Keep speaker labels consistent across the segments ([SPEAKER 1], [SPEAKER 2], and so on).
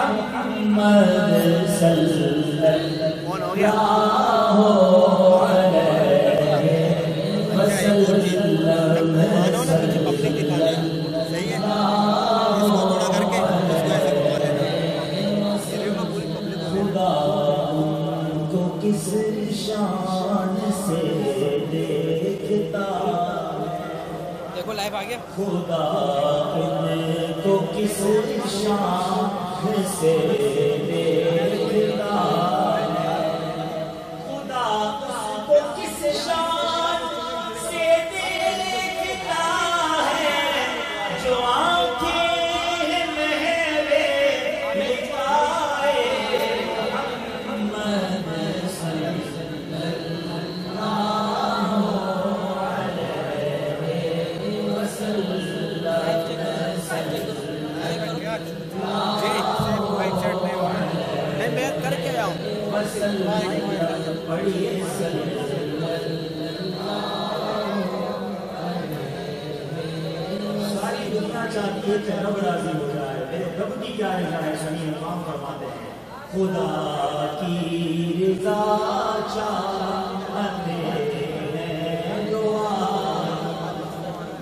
[SPEAKER 1] محمد صلی اللہ علیہ خدا ان کو کس شان سے دیکھتا
[SPEAKER 2] دیکھو لائیو آ گیا
[SPEAKER 1] خدا ان کو کس شان سے دیکھتا خدا کو کس شان سے دیکھتا ہے جو آنکھیں مہرے لکھائے محمد صلی اللہ علیہ وسلم
[SPEAKER 2] کر کے آؤں
[SPEAKER 1] ساری دنیا چاہتی ہے کہ رب راضی ہو جائے میرے رب کی کیا رضا ہے سنی مقام فرماتے ہیں خدا کی رضا چاہتے ہیں دعا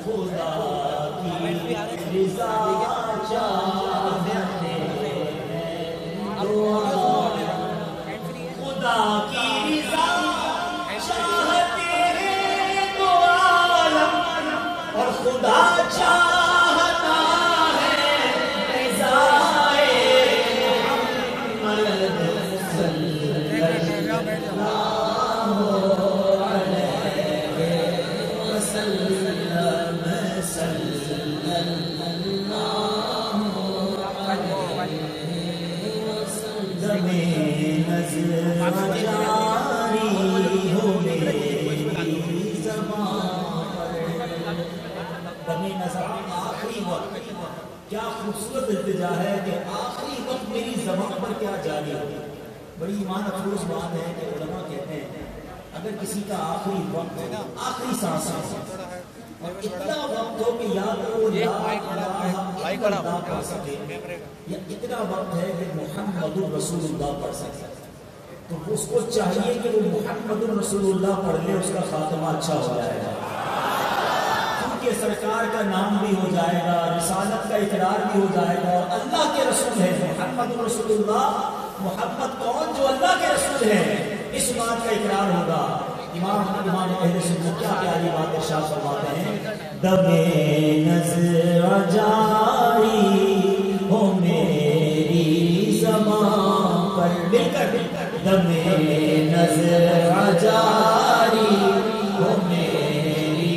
[SPEAKER 1] خدا کی رضا چاہتے ہیں دعا خدا کی رضا چاہتے ہیں تو عالم اور خدا چاہتا ہے رضائے محمد صلی اللہ علیہ وسلم صلی اللہ علیہ وسلم نظر جاری ہو میری زبان دمی نظر آخری وقت کیا خوبصورت التجا ہے کہ آخری وقت میری زبان پر کیا جاری ہو بڑی ایمان افروز بات ہے کہ علماء کہتے ہیں اگر کسی کا آخری وقت آخری سانس اور اتنا وقت ہو کہ یا تو وہ لا الہ الا اللہ پڑھ سکے یا اتنا وقت ہے کہ محمد رسول اللہ پڑھ سکے تو اس کو چاہیے کہ وہ محمد رسول اللہ پڑھ لے اس کا خاتمہ اچھا ہو جائے گا کیونکہ سرکار کا نام بھی ہو جائے گا رسالت کا اقرار بھی ہو جائے گا اور اللہ کے رسول ہے محمد رسول اللہ محمد کون جو اللہ کے رسول ہے اس بات کا اقرار ہوگا امام اہل سنت کیا پیاری بات ارشاد فرماتے ہیں دم نظر جاری ہو میری زبان پر مل کر دم نظر جاری ہو میری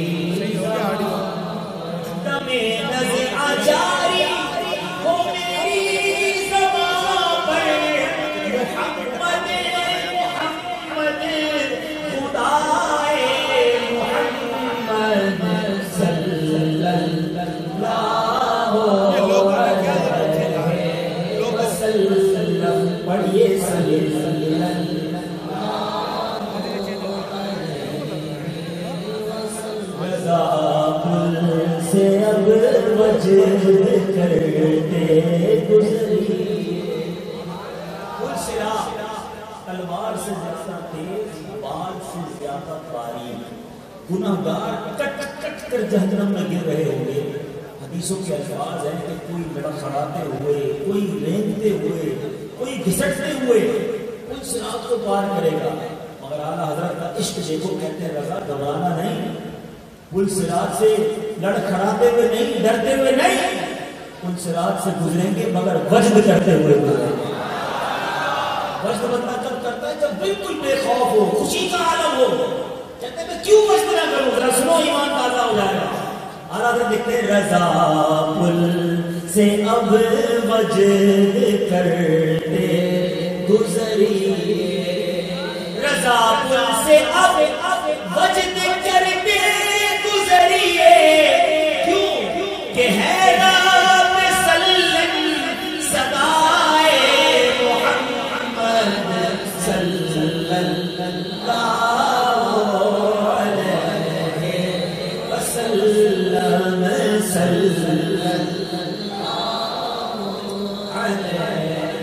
[SPEAKER 1] دم نظر جاری ہو میری زبان پر محمد محمد خدائے محمد صلی اللہ علیہ وسلم پڑھیے صلی اللہ رضا پل سے اب وجد کرتے گزری پل سرا تلوار سے زیادہ تیز بال سے زیادہ باریک گناہگار کٹ کٹ کر جہنم میں گر رہے ہوں گے حدیثوں کے الفاظ ہیں کہ کوئی لڑکھڑاتے ہوئے کوئی رینگتے ہوئے کوئی گھسٹتے ہوئے پل صراط کو پار کرے گا مگر اعلیٰ حضرت کا عشق دیکھو کہتے ہیں رضا گھبرانا نہیں پل صراط سے لڑکھڑاتے ہوئے نہیں ڈرتے ہوئے نہیں پل صراط سے گزریں گے مگر وجد کرتے ہوئے گزریں گے وجد بندہ کب کرتا ہے جب بالکل بے خوف ہو خوشی کا عالم ہو کہتے ہیں میں کیوں وجد نہ کروں ذرا سنو ایمان تازہ ہو جائے گا اعلیٰ حضرت دیکھتے ہیں رضا پل سے اب وجد کرتے گزری رضا پل سے اب وجد کرتے گزریے کیوں کہ ہے رب سلم صدائے محمد صلی اللہ علیہ وسلم صلی اللہ علیہ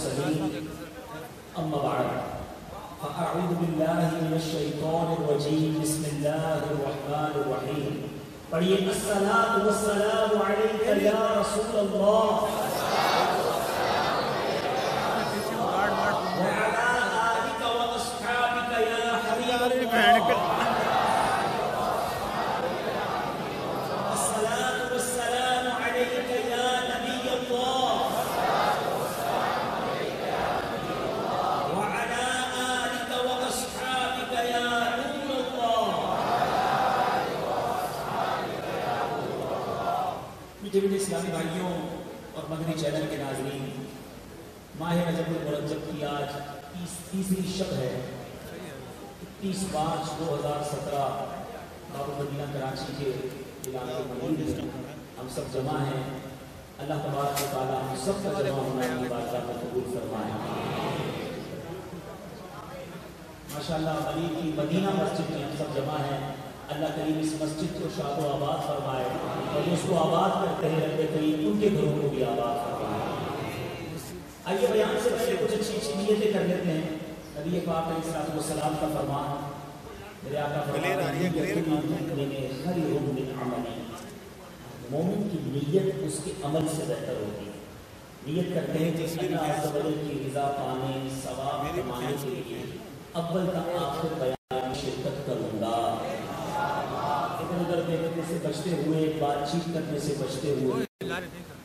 [SPEAKER 1] المرسلين أما بعد فأعوذ بالله من الشيطان الرجيم بسم الله الرحمن الرحيم پڑھیے الصلاۃ والسلام علیک یا رسول اللہ وعلى آلك وأصحابك يا حبيب الله الصلاة والسلام عليك يا نبي الله وعلى آلك وأصحابك يا نور الله. میٹھے میٹھے اسلامی بھائیوں اور مدنی چینل کے ناظرین، ماہ رجب المرجب کی آج تیسری شب ہے، 30/5/2017 باب المدینہ کراچی کے علاقے مدینہ میں ہم سب جمع ہیں. اللہ تبارک و تعالیٰ ہم سب کا جمع ہونا کی بارگاہ میں قبول فرمائے. ماشاءاللہ علی کی مدینہ مسجد میں ہم سب جمع ہیں. اللہ کریم اس مسجد کو شاد و آباد فرمائے اور اس کو آباد کرتے ہیں رب کریم ان کے گھروں کو بھی آباد فرمائے. آئیے بیان سے پہلے کچھ اچھی اچھی نیتیں کر لیتے ہیں. نبی پاک علیہ الصلوۃ والسلام کا فرمان، میرے آقا فرماتے ہیں مومن کی نیت اس کے عمل سے بہتر ہوتی ہے. نیت کرتے ہیں کہ اللہ عز و جل کی رضا پانے، ثواب کمانے کے لیے اول تا آخر بیان میں شرکت کروں گا. ادھر ادھر دیکھنے سے بچتے ہوئے، بات چیت کرنے سے بچتے ہوئے،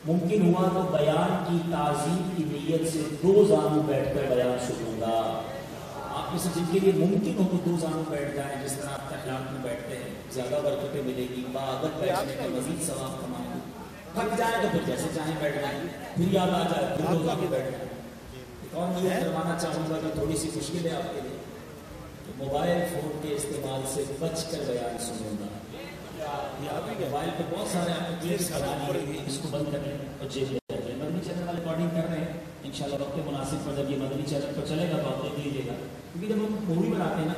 [SPEAKER 1] ممکن ہوا تو بیان کی تعظیم کی نیت سے 2 زانوں بیٹھ کر بیان سنوں گا. آپ میں سے جن کے لیے ممکن ہو تو 2 زانوں بیٹھ جائیں، جس طرح آپ اخلاق میں بیٹھتے ہیں زیادہ برکتیں ملے گی. باعدت بیٹھنے کا مزید ثواب کمائیں. تھک جائیں تو پھر جیسے چاہیں بیٹھ جائیں، پھر یاد آ جائے پھر 2 زانوں بیٹھ جائیں. ایک اور نیت کروانا چاہوں گا کہ تھوڑی سی مشکل ہے آپ کے لیے، تو موبائل فون کے استعمال سے بچ کر بیان سنوں گا. موبائل پہ بہت سارے آپ کو کلپس بنا لیے، اس کو بند کریں اور جیب میں رکھ لیں. مدنی چینل والے ریکارڈنگ کر رہے ہیں، انشاءاللہ وقت مناسب پر جب یہ مدنی چینل پر چلے گا تو آپ دیکھ لیجیے گا. کیونکہ جب ہم مووی بناتے ہیں نا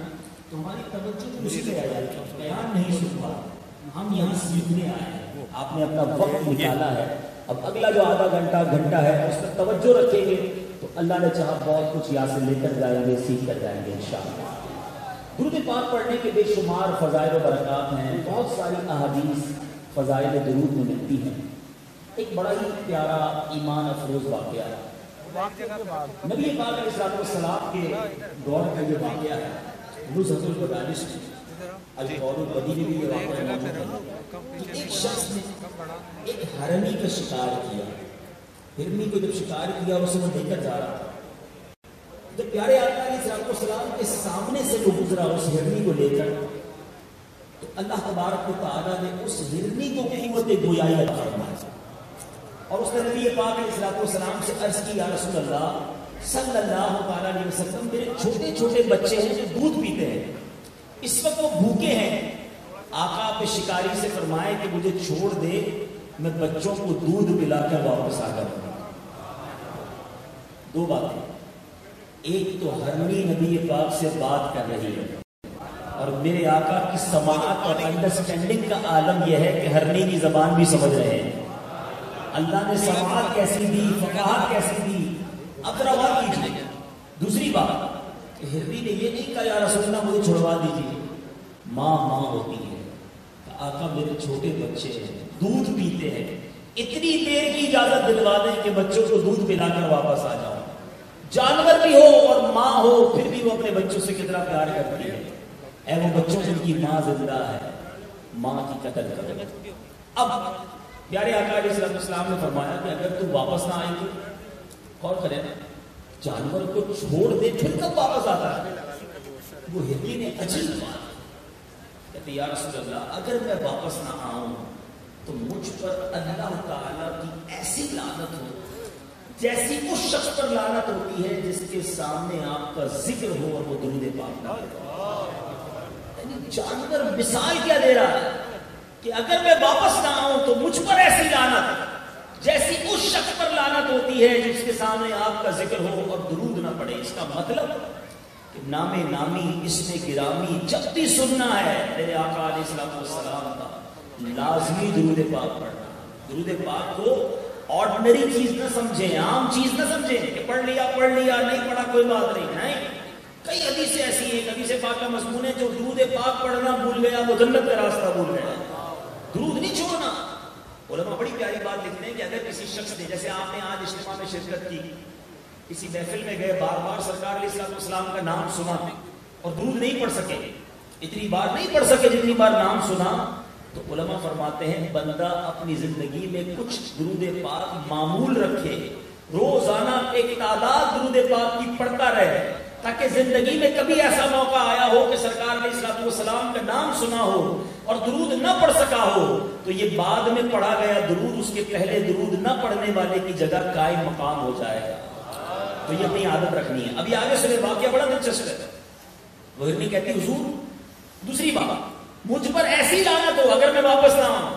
[SPEAKER 1] تو ہماری توجہ اسی سے آ جاتی ہے، بیان نہیں سن پا. ہم یہاں سیکھنے آئے ہیں، آپ نے اپنا وقت نکالا ہے. اب اگلا جو آدھا گھنٹہ ہے اس پر توجہ رکھیں گے تو اللہ نے چاہا بہت کچھ یہاں سے لے کر جائیں گے، سیکھ کر جائیں گے انشاءاللہ. درود پاک پڑھنے کے بے شمار فضائل و برکات ہیں. بہت ساری احادیث فضائل درود میں ملتی ہیں. ایک بڑا ہی پیارا ایمان افروز واقعہ ہے. نبی پاک علیہ السلام کے دور کا یہ واقعہ ہے. حضرت البدالش نے القول البدی میں بھی یہ واقعہ موجود ہے. ایک شخص نے ایک ہرنی کا شکار کیا. ہرنی کو جب شکار کیا اور اسے وہ لے کر جا رہا تھا، جب پیارے آقا علیہ السلام کے سامنے سے وہ گزرا اس ہرنی کو لے کر، تو اللہ تبارک و تعالیٰ نے اس ہرنی کو قوت گویائی عطا فرمائی اور اس نے نبی پاک علیہ السلام سے عرض کی، یا رسول اللہ صلی اللہ علیہ وسلم، میرے چھوٹے چھوٹے بچے ہیں جو دودھ پیتے ہیں، اس وقت وہ بھوکے ہیں. آقا آپ شکاری سے فرمائے کہ مجھے چھوڑ دے، میں بچوں کو دودھ پلا کر واپس آ کر. 2 باتیں، ایک تو ہرنی نبی پاک سے بات کر رہی ہے اور میرے آقا کی سماعت اور انڈرسٹینڈنگ کا عالم یہ ہے کہ ہرنی کی زبان بھی سمجھ رہے ہیں. اللہ نے سماعت کیسی دی، فقاہت کیسی دی، اب ذرا غور کیجیے. دوسری بات کہ ہرنی نے یہ نہیں کہا یا رسول اللہ مجھے چھڑوا دیجیے. ماں ہوتی ہے کہ آقا میرے چھوٹے بچے ہیں، دودھ پیتے ہیں، اتنی دیر کی اجازت دلوا دیں کہ بچوں کو دودھ پلا کر واپس آ جاؤ. جانور بھی ہو اور ماں ہو پھر بھی وہ اپنے بچوں سے کتنا پیار کرتی ہے. اے وہ بچوں جن کی ماں زندہ ہے، ماں کی قدر کرو. اب پیارے آقا علیہ السلام نے فرمایا کہ اگر تم واپس نہ آئے تو غور کریں نا، جانور کو چھوڑ دے پھر کب واپس آتا ہے. وہ ہرنی نے عجیب بات کہتے، یا رسول اللہ اگر میں واپس نہ آؤں تو مجھ پر اللہ تعالیٰ کی ایسی لعنت ہو جیسی اس شخص پر لعنت ہوتی ہے جس کے سامنے آپ کا ذکر ہو اور وہ درود پاک نہ ہو. یعنی جانور مثال کیا دے رہا ہے کہ اگر میں واپس نہ آؤں تو مجھ پر ایسی لعنت جیسی اس شخص پر لعنت ہوتی ہے جس کے سامنے آپ کا ذکر ہو اور درود نہ پڑے. اس کا مطلب کہ نام نامی اسم گرامی جب بھی سننا ہے میرے آقا علیہ السلام کا لازمی درود پاک پڑھنا. درود پاک کو آرڈنری چیز نہ سمجھیں، عام چیز نہ سمجھیں کہ پڑھ لیا نہیں پڑھا کوئی بات نہیں. کئی حدیثیں ایسی ہیں، حدیث پاک کا مضمون ہے جو درود پاک پڑھنا بھول گیا وہ جنت کا راستہ بھول گیا. درود نہیں چھوڑنا. علماء بڑی پیاری بات لکھتے ہیں کہ اگر کسی شخص نے، جیسے آپ نے آج اجتماع میں شرکت کی، کسی محفل میں گئے، بار بار سرکار علیہ السلام کا نام سنا اور درود نہیں پڑھ سکے، اتنی بار نہیں پڑھ سکے جتنی بار نام سنا، تو علماء فرماتے ہیں بندہ اپنی زندگی میں کچھ درود پاک معمول رکھے، روزانہ ایک تعداد درود پاک کی پڑھتا رہے، تاکہ زندگی میں کبھی ایسا موقع آیا ہو کہ سرکار علیہ السلام کا نام سنا ہو اور درود نہ پڑھ سکا ہو تو یہ بعد میں پڑھا گیا درود اس کے پہلے درود نہ پڑھنے والے کی جگہ قائم مقام ہو جائے گا. تو یہ اپنی عادت رکھنی ہے. ابھی آگے سنے واقعہ بڑا دلچسپ ہے. وہ ہرنی کہتی حضور دوسری بات، مجھ پر ایسی لعنت ہو اگر میں واپس نہ آؤں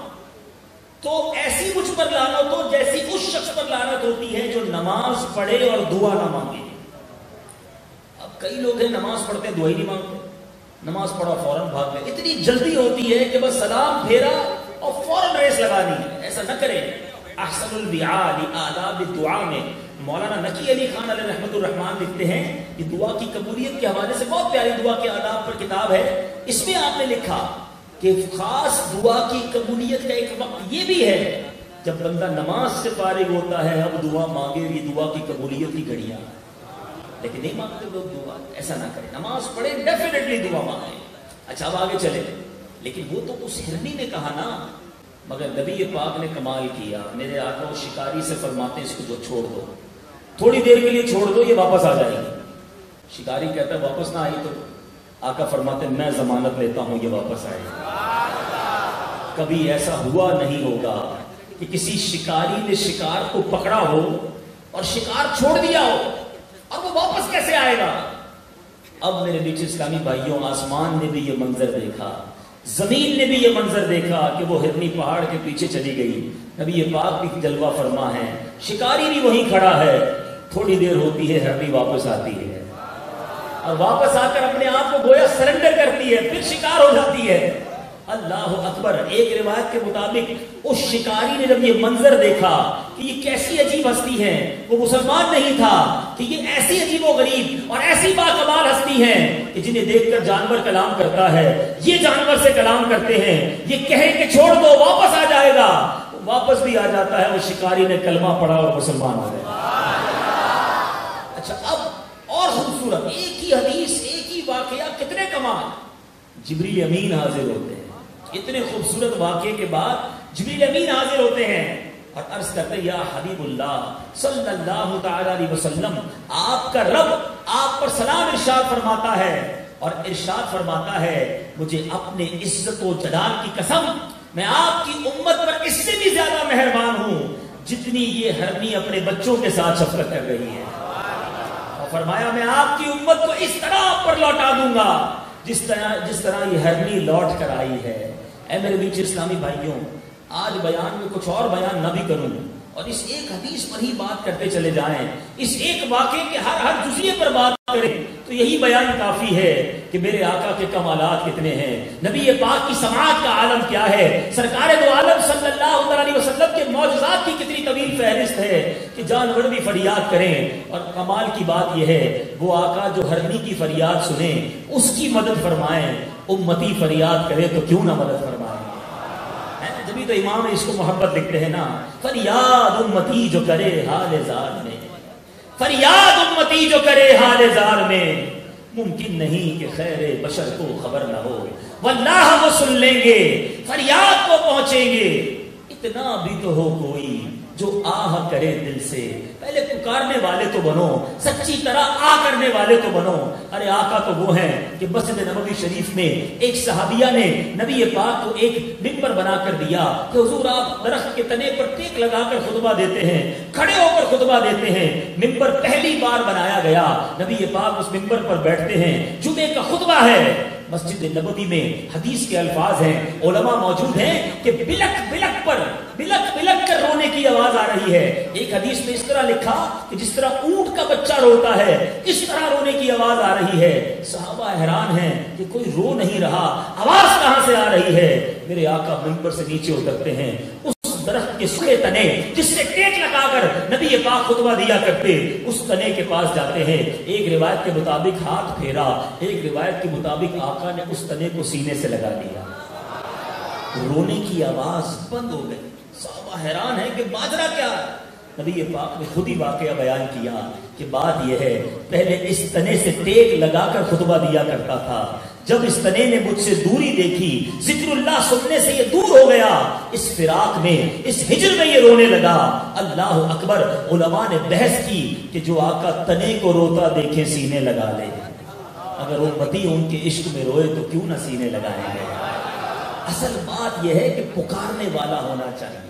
[SPEAKER 1] تو ایسی مجھ پر لعنت ہو جیسی اس شخص پر لعنت ہوتی ہے جو نماز پڑھے اور دعا نہ مانگے. اب کئی لوگ ہیں نماز پڑھتے دعا ہی نہیں مانگتے، نماز پڑھا فوراً بھاگ گئے. اتنی جلدی ہوتی ہے کہ بس سلام پھیرا اور فوراً ریس لگانی ہے. ایسا نہ کریں. احسن الدعاء لآداب الدعاء میں مولانا نقی علی خان علیہ رحمت الرحمان لکھتے ہیں، یہ دعا کی قبولیت کے حوالے سے بہت پیاری دعا کے آداب پر کتاب ہے. اس میں آپ نے لکھا کہ خاص دعا کی قبولیت کا ایک وقت یہ بھی ہے جب بندہ نماز سے فارغ ہوتا ہے، اب دعا مانگے، یہ دعا کی قبولیت کی گھڑیاں، لیکن نہیں مانگتے لوگ دعا. ایسا نہ کریں، نماز پڑھے ڈیفینیٹلی دعا مانگیں. اچھا اب آگے چلے. لیکن وہ تو اس ہرنی نے کہا نا، مگر نبی پاک نے کمال کیا. میرے آقا وہ شکاری سے فرماتے ہیں اس کو جو چھوڑ دو، تھوڑی دیر کے لیے چھوڑ دو، یہ واپس آ جائے گی. شکاری کہتا ہے واپس نہ آئی تو آقا فرماتے ہیں میں ضمانت لیتا ہوں یہ واپس آئے گی. کبھی ایسا ہوا نہیں ہوگا کہ کسی شکاری نے شکار کو پکڑا ہو اور شکار چھوڑ دیا ہو اور وہ واپس کیسے آئے گا. اب میرے بیچ اسلامی بھائیوں، آسمان نے بھی یہ منظر دیکھا، زمین نے بھی یہ منظر دیکھا کہ وہ ہرنی پہاڑ کے پیچھے چلی گئی. نبی پاک بھی جلوہ فرما ہے، شکاری بھی وہیں کھڑا ہے. تھوڑی دیر ہوتی ہے ہرنی واپس آتی ہے اور واپس آ کر اپنے آپ کو گویا سرنڈر کرتی ہے، پھر شکار ہو جاتی ہے. اللہ اکبر. ایک روایت کے مطابق اس شکاری نے جب یہ منظر دیکھا کہ یہ کیسی عجیب ہستی ہے، وہ مسلمان نہیں تھا، کہ یہ ایسی عجیب و غریب اور ایسی باکمال ہستی ہے کہ جنہیں دیکھ کر جانور کلام کرتا ہے، یہ جانور سے کلام کرتے ہیں، یہ کہے کہ چھوڑ دو واپس آ جائے گا، واپس بھی آ جاتا ہے. وہ شکاری نے کلمہ پڑھا اور مسلمان ہو گیا. اچھا اب اور خوبصورت ایک ہی حدیث، ایک ہی واقعہ، کتنے کمال. جبریل امین حاضر ہوتے ہیں. اتنے خوبصورت واقعے کے بعد جبریل امین حاضر ہوتے ہیں اور عرض کرتے یا حبیب اللہ صلی اللہ تعالی علیہ وسلم، آپ کا رب آپ پر سلام ارشاد فرماتا ہے اور ارشاد فرماتا ہے مجھے اپنے عزت و جلال کی قسم میں آپ کی امت پر اس سے بھی زیادہ مہربان ہوں جتنی یہ ہرنی اپنے بچوں کے ساتھ شفقت کر رہی ہے. اور فرمایا میں آپ کی امت کو اس طرح آپ پر لوٹا دوں گا جس طرح یہ ہرنی لوٹ کر آئی ہے. اے میرے بیچ اسلامی بھائیوں، آج بیان میں کچھ اور بیان نہ بھی کروں اور اس ایک حدیث پر ہی بات کرتے چلے جائیں، اس ایک واقعے کے ہر جزئیے پر بات کریں تو یہی بیان کافی ہے کہ میرے آقا کے کمالات کتنے ہیں، نبی پاک کی سماعت کا عالم کیا ہے، سرکار دو عالم صلی اللہ علیہ وسلم کے معجزات کی کتنی طویل فہرست ہے کہ جانور بھی فریاد کریں. اور کمال کی بات یہ ہے وہ آقا جو ہرنی کی فریاد سنیں اس کی مدد فرمائیں، امتی فریاد کرے تو کیوں نہ مدد فرمائیں. جبھی تو امام اس کو محبت لکھتے ہیں نا، فریاد امتی جو کرے حال زار میں، فریاد امتی جو کرے حال زار میں، ممکن نہیں کہ خیر بشر کو خبر نہ ہو، واللہ وہ سن لیں گے، فریاد کو پہنچیں گے. اتنا بھی تو ہو کوئی جو آہ کرے دل سے، پہلے پکارنے والے تو بنو، سچی طرح آ کرنے والے تو بنو. ارے آقا تو وہ ہیں کہ مسجد نبوی شریف میں ایک صحابیہ نے نبی پاک کو ایک ممبر بنا کر دیا کہ حضور آپ درخت کے تنے پر ٹیک لگا کر خطبہ دیتے ہیں، کھڑے ہو کر خطبہ دیتے ہیں. ممبر پہلی بار بنایا گیا، نبی پاک اس ممبر پر بیٹھتے ہیں، جمعے کا خطبہ ہے. مسجد نبوی میں حدیث کے الفاظ ہیں، علماء موجود ہیں کہ بلک بلک کر رونے کی آواز آ رہی ہے. ایک حدیث میں اس طرح لکھا کہ جس طرح اونٹ کا بچہ روتا ہے اس طرح رونے کی آواز آ رہی ہے. صحابہ حیران ہیں کہ کوئی رو نہیں رہا، آواز کہاں سے آ رہی ہے. میرے آقا منبر سے نیچے اترتے ہیں، اس درخت کے سوکھے تنے جس سے ٹیک لگا کر نبی پاک خطبہ دیا کرتے، اس تنے کے پاس جاتے ہیں، ایک روایت کے مطابق ہاتھ پھیرا، ایک روایت کے مطابق آقا نے اس تنے کو سینے سے لگا دیا، رونے کی آواز بند ہو گئی۔ صحابہ حیران ہے کہ ماجرا کیا ہے؟ نبی پاک نے خود ہی واقعہ بیان کیا کہ بات یہ ہے، پہلے اس تنے سے ٹیک لگا کر خطبہ دیا کرتا تھا، جب اس تنے نے مجھ سے دوری دیکھی، ذکر اللہ سننے سے یہ دور ہو گیا، اس فراق میں، اس ہجر میں یہ رونے لگا۔ اللہ اکبر۔ علماء نے بحث کی کہ جو آقا تنے کو روتا دیکھے سینے لگا لے، اگر امتی ان کے عشق میں روئے تو کیوں نہ سینے لگائیں گے؟ اصل بات یہ ہے کہ پکارنے والا ہونا چاہیے،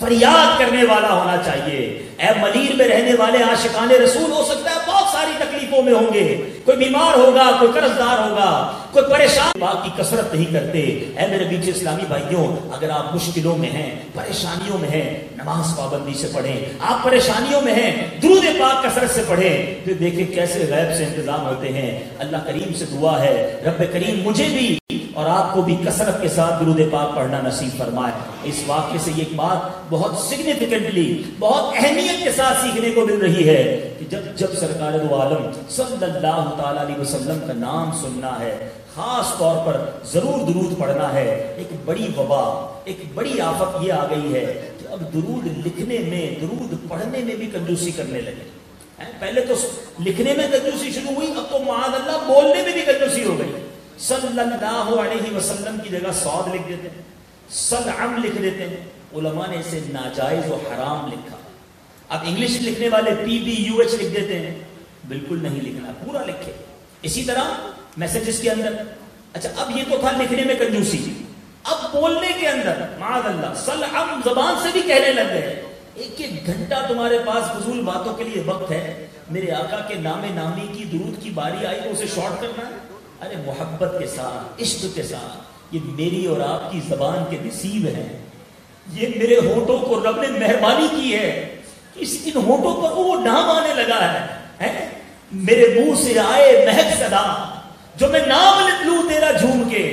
[SPEAKER 1] فریاد کرنے والا ہونا چاہیے۔ اے ملیر میں رہنے والے عاشقان رسول، ہو سکتا ہے بہت ساری تکلیفوں میں ہوں گے، کوئی بیمار ہوگا، کوئی قرض دار ہوگا، کوئی پریشان، باقی کثرت نہیں کرتے۔ اے میرے بیچ اسلامی بھائیوں، اگر آپ مشکلوں میں ہیں، پریشانیوں میں ہیں، نماز پابندی سے پڑھیں۔ آپ پریشانیوں میں ہیں، درود پاک کثرت سے پڑھیں، پھر دیکھیں کیسے غیب سے انتظام ہوتے ہیں۔ اللہ کریم سے دعا ہے رب کریم مجھے بھی اور آپ کو بھی کثرت کے ساتھ درود پاک پڑھنا نصیب فرمائے۔ اس واقعے سے یہ بات بہت سگنیفیکنٹلی، بہت اہمیت کے ساتھ سیکھنے کو مل رہی ہے کہ جب سرکار دو عالم صلی اللہ تعالی علیہ وسلم کا نام سننا ہے، خاص طور پر ضرور درود پڑھنا ہے۔ ایک بڑی وبا، ایک بڑی آفت یہ آ گئی ہے کہ اب درود لکھنے میں، درود پڑھنے میں بھی کنجوسی کرنے لگے۔ پہلے تو لکھنے میں کنجوسی شروع ہوئی، اب تو معاذ اللہ بولنے میں بھی کنجوسی ہو گئی۔ صلی اللہ علیہ وسلم کی جگہ صاد لکھ دیتے ہیں، صلعم لکھ دیتے ہیں۔ علماء نے اسے ناجائز و حرام لکھا۔ اب انگلش لکھنے والے PBUH لکھ دیتے ہیں، بالکل نہیں لکھنا، پورا لکھے۔ اسی طرح میسجز کے اندر، اچھا اب یہ تو تھا لکھنے میں کنجوسی، اب بولنے کے اندر معاذ اللہ صلعم زبان سے بھی کہنے لگ گئے۔ ایک ایک گھنٹہ تمہارے پاس فضول باتوں کے لیے وقت ہے، میرے آقا کے نام نامی کی درود کی باری آئی تو اسے شارٹ کرنا ہے؟ ارے محبت کے ساتھ، عشق کے ساتھ، یہ میری اور آپ کی زبان کے نصیب ہیں، یہ میرے ہونٹوں کو رب نے مہربانی کی ہے، ان ہونٹوں پر وہ نام آنے لگا ہے، میرے منہ سے آئے مہک صدا جو میں نام لوں تیرا جھوم کے۔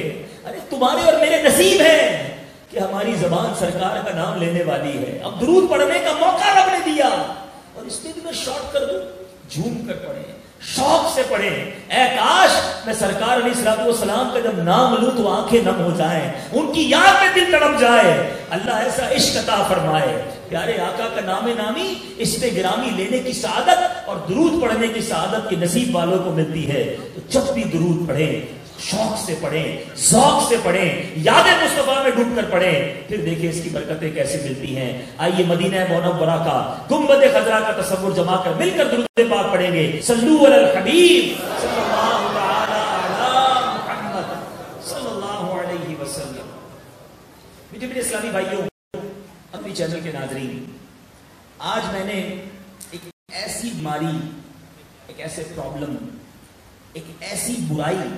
[SPEAKER 1] ارے تمہارے اور میرے نصیب ہے کہ ہماری زبان سرکار کا نام لینے والی ہے۔ اب درود پڑھنے کا موقع رب نے دیا اور اس میں بھی میں شارٹ کر دوں، جھوم کر پڑھیں، شوق سے پڑھیں۔ اے کاش میں سرکار علیہ الصلوۃ والسلام کا جب نام لوں تو آنکھیں نم ہو جائیں، ان کی یاد میں دل تڑپ جائے۔ اللہ ایسا عشق عطا فرمائے۔ پیارے آقا کا نام نامی، اس پہ گرامی لینے کی سعادت اور درود پڑھنے کی سعادت کے نصیب والوں کو ملتی ہے۔ تو جب بھی درود پڑھیں، شوق سے پڑھیں، ذوق سے پڑھیں، یاد مصطفیٰ میں ڈوب کر پڑھیں، پھر دیکھیں اس کی برکتیں کیسے ملتی ہیں۔ آئیے مدینہ منورہ کا گنبد خضرا کا تصور جما کر مل کر درود پاک پڑھیں گے۔ صلو علی الحبیب صلی اللہ تعالی علی محمد صلی اللہ علیہ وسلم۔ میٹھے میٹھے اسلامی بھائیوں، اپنی چینل کے ناظرین، آج میں نے ایک ایسی بیماری، ایک ایسے پرابلم، ایک ایسی برائی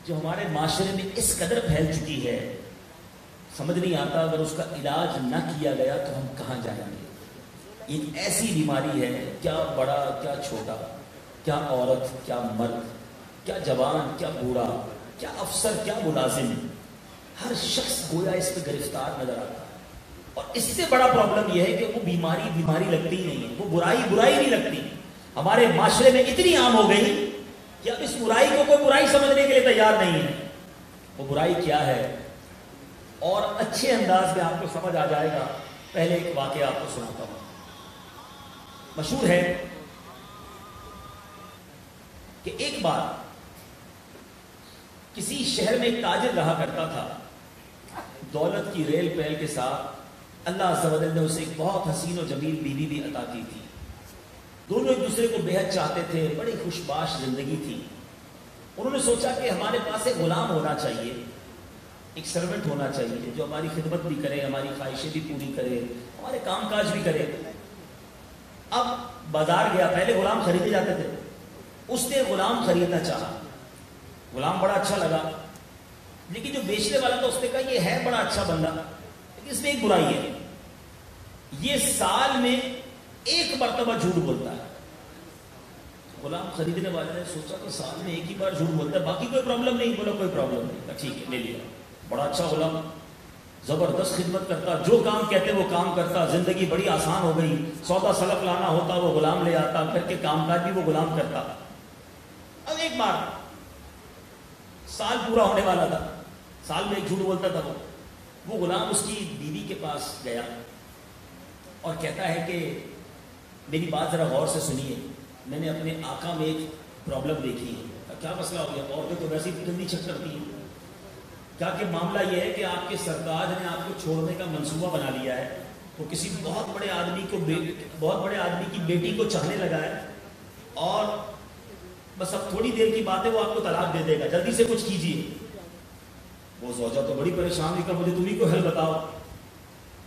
[SPEAKER 1] جو ہمارے معاشرے میں اس قدر پھیل چکی ہے، سمجھ نہیں آتا اگر اس کا علاج نہ کیا گیا تو ہم کہاں جائیں گے۔ ایک ایسی بیماری ہے، کیا بڑا کیا چھوٹا، کیا عورت کیا مرد، کیا جوان کیا بوڑھا، کیا افسر کیا ملازم، ہر شخص گویا اس پہ گرفتار نظر آتا ہے۔ اور اس سے بڑا پرابلم یہ ہے کہ وہ بیماری لگتی نہیں ہے، وہ برائی نہیں لگتی۔ ہمارے معاشرے میں اتنی عام ہو گئی کہ اب اس برائی کو کوئی برائی سمجھنے کے لیے تیار نہیں ہے۔ وہ برائی کیا ہے اور اچھے انداز میں آپ کو سمجھ آ جائے گا۔ پہلے ایک واقعہ آپ کو سناتا ہوں۔ مشہور ہے کہ ایک بار کسی شہر میں ایک تاجر رہا کرتا تھا، دولت کی ریل پیل کے ساتھ اللہ عز و جل نے اسے ایک بہت حسین و جمیل بیوی بھی عطا کی تھی۔ دونوں ایک دوسرے کو بےحد چاہتے تھے، بڑی خوشباش زندگی تھی۔ انہوں نے سوچا کہ ہمارے پاس ایک غلام ہونا چاہیے، ایک سرونٹ ہونا چاہیے جو ہماری خدمت بھی کرے، ہماری خواہشیں بھی پوری کرے، ہمارے کام کاج بھی کرے۔ اب بازار گیا، پہلے غلام خریدے جاتے تھے، اس نے غلام خریدنا چاہا، غلام بڑا اچھا لگا، لیکن جو بیچنے والا تھا اس نے کہا یہ ہے بڑا اچھا بندہ لیکن اس میں ایک برائی ہے، یہ سال میں ایک مرتبہ جھوٹ بولتا ہے۔ غلام خریدنے والے نے سوچا کہ سال میں ایک ہی بار جھوٹ بولتا ہے، باقی کوئی پرابلم نہیں، بولا کوئی پرابلم نہیں، ٹھیک ہے لے لیا، بڑا اچھا غلام۔ زبردست خدمت کرتا، جو کام کہتے وہ کام کرتا، زندگی بڑی آسان ہو گئی، سودا سلف لانا ہوتا وہ غلام لے آتا، گھر کے کام کاج بھی وہ غلام کرتا۔ اب ایک بار سال پورا ہونے والا تھا، سال میں ایک جھوٹ بولتا تھا وہ غلام اس کی بیوی کے پاس گیا اور کہتا ہے کہ میری بات ذرا غور سے سنیے، میں نے اپنے آقا میں ایک پرابلم دیکھی ہے۔ کیا مسئلہ ہو گیا؟ عورتیں تو ویسے ہی جلدی چھک کرتی ہیں۔ کیا کہ معاملہ یہ ہے کہ آپ کے سرتاج نے آپ کو چھوڑنے کا منصوبہ بنا لیا ہے، وہ کسی بہت بڑے آدمی کی بیٹی کو چاہنے لگا ہے، اور بس اب تھوڑی دیر کی بات ہے وہ آپ کو طلاق دے دے گا، جلدی سے کچھ کیجیے۔ وہ زوجہ تو بڑی پریشان ہوئی کہ مجھے تم ہی کو حل بتاؤ۔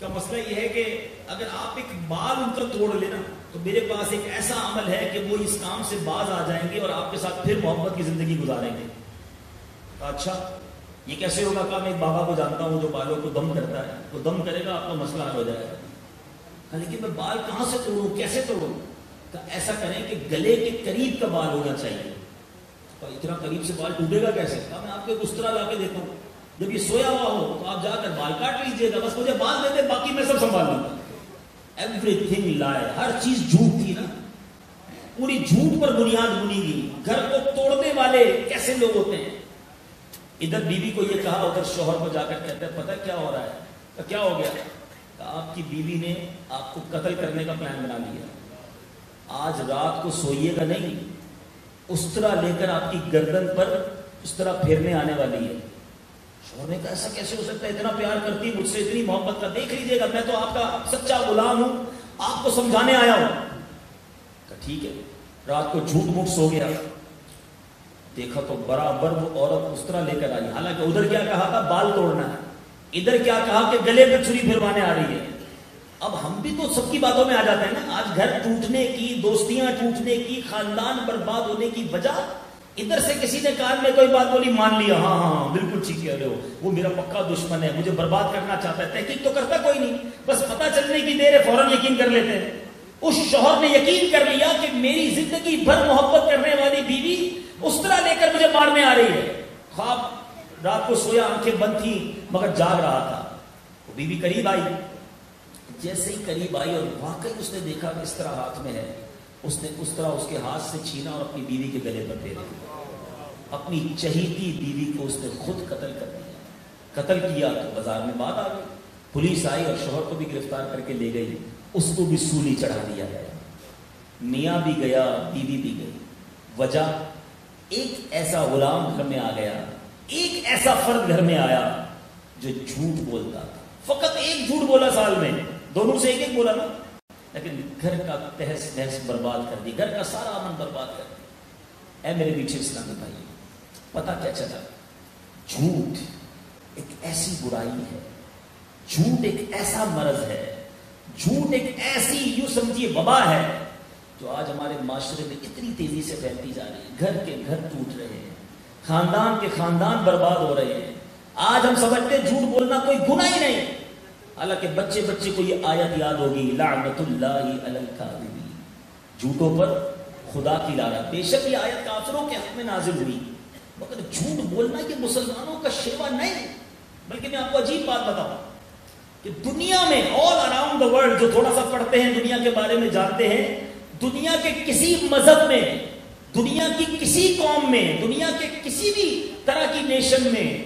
[SPEAKER 1] کا مسئلہ یہ ہے کہ اگر آپ ایک بال ان کا توڑ لینا تو میرے پاس ایک ایسا عمل ہے کہ وہ اس کام سے باز آ جائیں گے اور آپ کے ساتھ پھر محبت کی زندگی گزاریں گے۔ اچھا یہ کیسے ہوگا؟ کہ میں ایک بابا کو جانتا ہوں جو بالوں کو دم کرتا ہے، وہ دم کرے گا آپ کا مسئلہ حل ہو جائے گا۔ لیکن میں بال کہاں سے توڑوں، کیسے توڑوں؟ کہ ایسا کریں کہ گلے کے قریب کا بال ہونا چاہیے۔ اتنا قریب سے بال ٹوٹے گا کیسے؟ میں آپ کو ایک استرا لا کے دیتا ہوں، جب یہ سویا ہوا ہو تو آپ جا کر بال کاٹ لیجیے گا، بس مجھے بال دے دے، باقی میں سب سنبھال لوں گا۔ ایوری تھنگ لائے، ہر چیز جھوٹ تھی نا، پوری جھوٹ پر بنیاد بنی گئی۔ گھر کو توڑنے والے کیسے لوگ ہوتے ہیں؟ ادھر بیوی کو یہ کہا، ادھر شوہر کو جا کر کہتے ہیں پتہ کیا ہو رہا ہے؟ تو کیا ہو گیا؟ کہ آپ کی بیوی نے آپ کو قتل کرنے کا پلان بنا لیا، آج رات کو سوئیے گا نہیں، اس طرح لے کر آپ کی گردن پر اس طرح پھیرنے آنے والی ہے۔ شوہر نے کہا ایسا کیسے ہو سکتا ہے؟ اتنا پیار کرتی مجھ سے، اتنی محبت کا، دیکھ لیجیے گا میں تو آپ کا سچا غلام ہوں، آپ کو سمجھانے آیا ہوں۔ کہ ٹھیک ہے۔ رات کو جھوٹ موٹ سو گیا، دیکھا تو برابر وہ عورت اس طرح لے کر آئی، حالانکہ ادھر کیا کہا تھا؟ بال توڑنا ہے، ادھر کیا کہا کہ گلے پہ چھری پھروانے آ رہی ہے۔ اب ہم بھی تو سب کی باتوں میں آ جاتے ہیں نا۔ آج گھر ٹوٹنے کی، دوستیاں ٹوٹنے کی، خاندان برباد ہونے کی وجہ ادھر سے کسی نے کان میں کوئی بات بولی، مان لیا، ہاں ہاں بالکل ٹھیک کہہ رہے ہو، وہ میرا پکا دشمن ہے، مجھے برباد کرنا چاہتا ہے۔ تحقیق تو کرتا کوئی نہیں، بس پتہ چلنے کی دیر ہے فوراً یقین کر لیتے ہیں۔ اس شوہر نے یقین کر لیا کہ میری زندگی بھر محبت کرنے والی بیوی اس طرح لے کر مجھے مارنے آ رہی ہے۔ خواب رات کو سویا، آنکھیں بند تھی مگر جاگ رہا تھا۔ وہ بیوی قریب آئی، جیسے ہی قریب آئی اور واقعی اس نے دیکھا کہ اس طرح ہاتھ میں ہے، اس نے اس طرح اس کے ہاتھ سے چھینا اور اپنی بیوی کے گلے پر پھیرا۔ اپنی چہیتی بیوی کو اس نے خود قتل کر دیا۔ قتل کیا تو بازار میں بات آ گئی، پولیس آئی اور شوہر کو بھی گرفتار کر کے لے گئی، اس کو بھی سولی چڑھا دیا گیا۔ میاں بھی گیا، بیوی بھی گئی۔ وجہ ایک ایسا غلام گھر میں آ گیا، ایک ایسا فرد گھر میں آیا جو جھوٹ بولتا تھا۔ فقط ایک جھوٹ بولا سال میں، دونوں سے ایک ایک بولا نا، لیکن گھر کا تہس نہس برباد کر دی، گھر کا سارا امن برباد کر دیا۔ اے میرے میٹھے اسلامی بھائی، پتہ کیا چلا؟ جھوٹ ایک ایسی برائی ہے، جھوٹ ایک ایسا مرض ہے، جھوٹ ایک ایسی یوں سمجھیے وبا ہے جو آج ہمارے معاشرے میں اتنی تیزی سے پھیلتی جا رہی ہے۔ گھر کے گھر ٹوٹ رہے ہیں، خاندان کے خاندان برباد ہو رہے ہیں۔ آج ہم سمجھتے جھوٹ بولنا کوئی گناہ ہی نہیں، حالانکہ بچے بچے کو یہ آیت یاد ہوگی، لعنت اللہ علی الکاذبین، جھوٹوں پر خدا کی لعنت۔ بے شک یہ آیت کافروں کے حق میں نازل ہوئی، مگر جھوٹ بولنا یہ مسلمانوں کا شیوا نہیں۔ بلکہ میں آپ کو عجیب بات بتاؤں کہ دنیا میں آل اراؤنڈ دا ورلڈ، جو تھوڑا سا پڑھتے ہیں، دنیا کے بارے میں جانتے ہیں، دنیا کے کسی مذہب میں، دنیا کی کسی قوم میں، دنیا کے کسی بھی طرح کی نیشن میں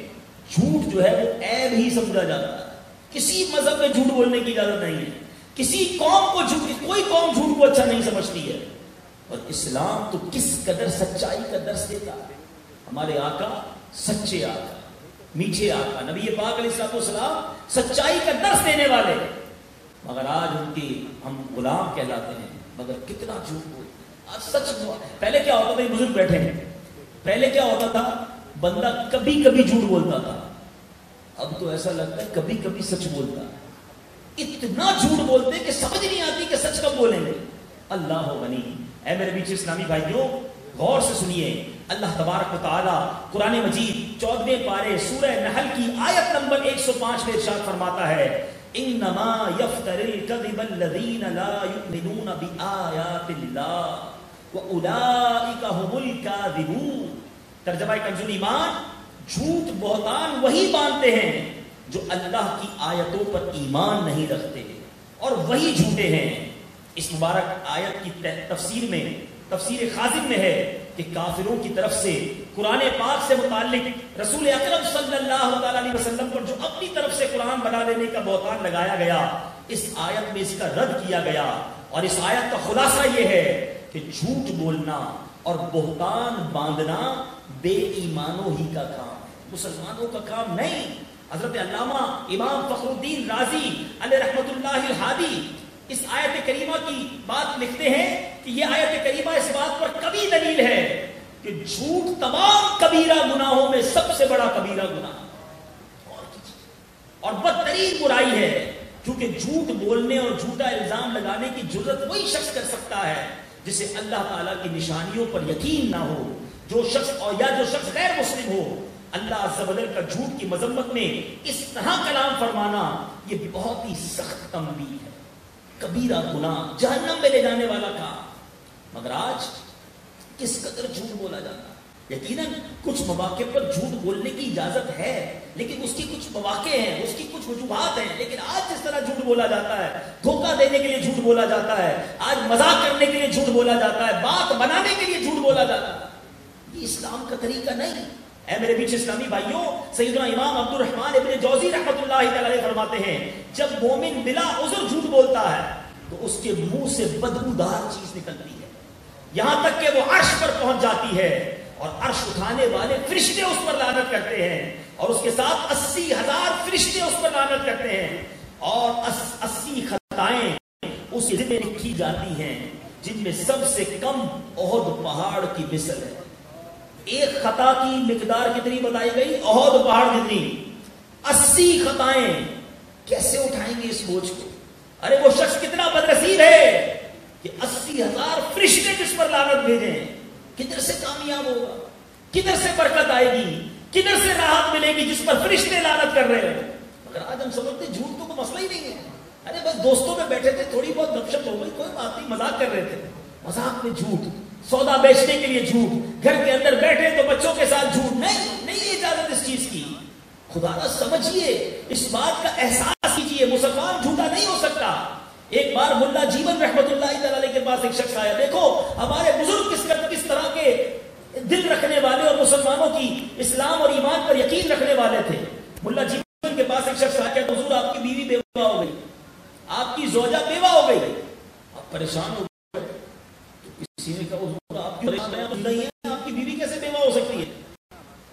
[SPEAKER 1] جھوٹ جو ہے وہ عیب ہی سمجھا جاتا ہے۔ کسی مذہب میں جھوٹ بولنے کی اجازت نہیں ہے، کسی قوم کو کوئی قوم جھوٹ کو اچھا نہیں سمجھتی ہے۔ اور اسلام تو کس قدر سچائی کا درس دیتا ہے۔ ہمارے آقا سچے آقا، میٹھے آقا، نبی پاک علیہ السلام سچائی کا درس دینے والے، مگر آج ان کی ہم غلام کہلاتے ہیں، مگر کتنا جھوٹ بولتے ہیں۔ آج سچ پہلے کیا ہوتا تھا، بزرگ بیٹھے ہیں، پہلے کیا ہوتا تھا، بندہ کبھی کبھی جھوٹ بولتا تھا، اب تو ایسا لگتا ہے کبھی کبھی سچ بولتا ہے۔ اتنا جھوٹ بولتے کہ سمجھ نہیں آتی کہ سچ کب بولیں گے۔ اللہ غنی۔ اے میرے بیچ اسلامی بھائیوں، غور سے سنیے، اللہ تبارک و تعالی قرآن مجید 14ویں پارے سورہ نحل کی آیت نمبر 105 میں ارشاد فرماتا ہے، انما یفتر الکذب الذین لا یؤمنون بآیات اللہ واولئک هم الکاذبون۔ ترجمہ کنز ایمان، جھوٹ بہتان وہی باندھتے ہیں جو اللہ کی آیتوں پر ایمان نہیں رکھتے اور وہی جھوٹے ہیں۔ اس مبارک آیت کی تفسیر میں، تفسیر خازن میں ہے کہ کافروں کی طرف سے قرآن پاک سے متعلق رسول اکرم صلی اللہ علیہ وسلم پر جو اپنی طرف سے قرآن بنا لینے کا بہتان لگایا گیا، اس آیت میں اس کا رد کیا گیا۔ اور اس آیت کا خلاصہ یہ ہے کہ جھوٹ بولنا اور بہتان باندھنا بے ایمانوں ہی کا کام ہے، مسلمانوں کا کام نہیں۔ حضرت علامہ امام فخر الدین رازی علیہ رحمت اللہ الہادی اس آیت کریمہ کی بات لکھتے ہیں کہ یہ آیت کریمہ اس بات پر کبھی دلیل ہے کہ جھوٹ تمام کبیرہ گناہوں میں سب سے بڑا کبیرہ گناہ اور بدترین برائی ہے، کیونکہ جھوٹ بولنے اور جھوٹا الزام لگانے کی جرت وہی شخص کر سکتا ہے جسے اللہ تعالیٰ کی نشانیوں پر یقین نہ ہو، جو شخص غیر مسلم ہو۔ اللہ عز و جل کا جھوٹ کی مذمت میں اس طرح کلام فرمانا یہ بہت ہی سخت تنبیہ ہے، کبیرہ گناہ، جہنم میں لے جانے والا کام۔ مگر آج کس قدر جھوٹ بولا جاتا ہے۔ یقیناً کچھ مواقع پر جھوٹ بولنے کی اجازت ہے، لیکن اس کی کچھ مواقع ہیں، اس کی کچھ وجوہات ہیں۔ لیکن آج جس طرح جھوٹ بولا جاتا ہے، دھوکہ دینے کے لیے جھوٹ بولا جاتا ہے، آج مذاق کرنے کے لیے جھوٹ بولا جاتا ہے، بات بنانے کے لیے جھوٹ بولا جاتا ہے، یہ اسلام کا طریقہ نہیں۔ اے میرے بیچ اسلامی بھائیوں، سیدنا امام عبد الرحمن ابن جوزی رحمۃ اللہ علیہ فرماتے ہیں جب مومن بلا عذر جھوٹ بولتا ہے تو اس کے منہ سے بدبودار چیز نکلتی ہے، یہاں تک کہ وہ عرش پر پہنچ جاتی ہے اور عرش اٹھانے والے فرشتے اس پر لعنت کرتے ہیں، اور اس کے ساتھ 80,000 فرشتے اس پر لعنت کرتے ہیں، اور 80 خطائیں اس ذمہ لکھی جاتی ہیں جن میں سب سے کم احد پہاڑ کی مثل ہے۔ ایک خطا کی مقدار کتنی بتائی گئی؟ احد پہاڑ جتنی۔ 80 خطائیں کیسے اٹھائیں گے اس بوجھ کو؟ ارے وہ شخص کتنا بدنصیب ہے کہ 80,000 فرشتے جس پر لعنت بھیجیں، کدھر سے کامیاب ہوگا، کدھر سے برکت آئے گی، کدھر سے راحت ملے گی جس پر فرشتے لعنت کر رہے ہیں۔ مگر آج ہم سمجھتے جھوٹ تو کوئی مسئلہ ہی نہیں ہے، ارے بس دوستوں میں بیٹھے تھے، تھوڑی بہت گپ شپ ہو گئی، کوئی بات نہیں، مذاق کر رہے تھے، مذاق میں جھوٹ، سودا بیچنے کے لیے جھوٹ، گھر کے اندر بیٹھے تو بچوں کے ساتھ جھوٹ، نہیں اجازت اس چیز کی۔ خدا نہ سمجھیے، اس بات کا احساس کیجیے، مسلمان جھوٹا نہیں ہو سکتا۔ ایک بار ملا جیون رحمت اللہ علیہ کے پاس ایک شخص آیا، دیکھو ہمارے بزرگ کس طرح کے دل رکھنے والے اور مسلمانوں کی اسلام اور ایمان پر یقین رکھنے والے تھے۔ ملا جیون کے پاس ایک شخص آیا کہ حضور آپ کی بیوی بیوہ ہو گئی، آپ کی زوجہ بیوہ ہو گئی، آپ پریشان ہو گئے۔ کسی نے کہا حضور آپ کی نہیں ہے، آپ کی بیوی کیسے بیوہ ہو سکتی ہے؟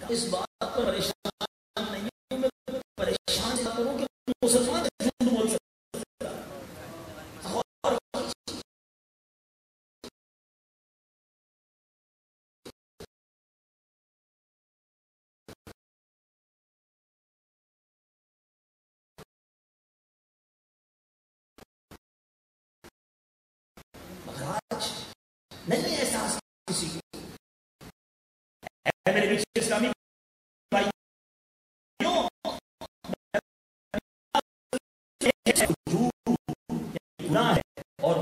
[SPEAKER 1] اس بات پر پریشان نہیں ہوں، میں پریشان کروں کہ مسلمان جھوٹ بول سکتے۔ نہیں احساس کسی کو۔ میرے پیچھے اسلامی بھائیوں، گناہ ہے اور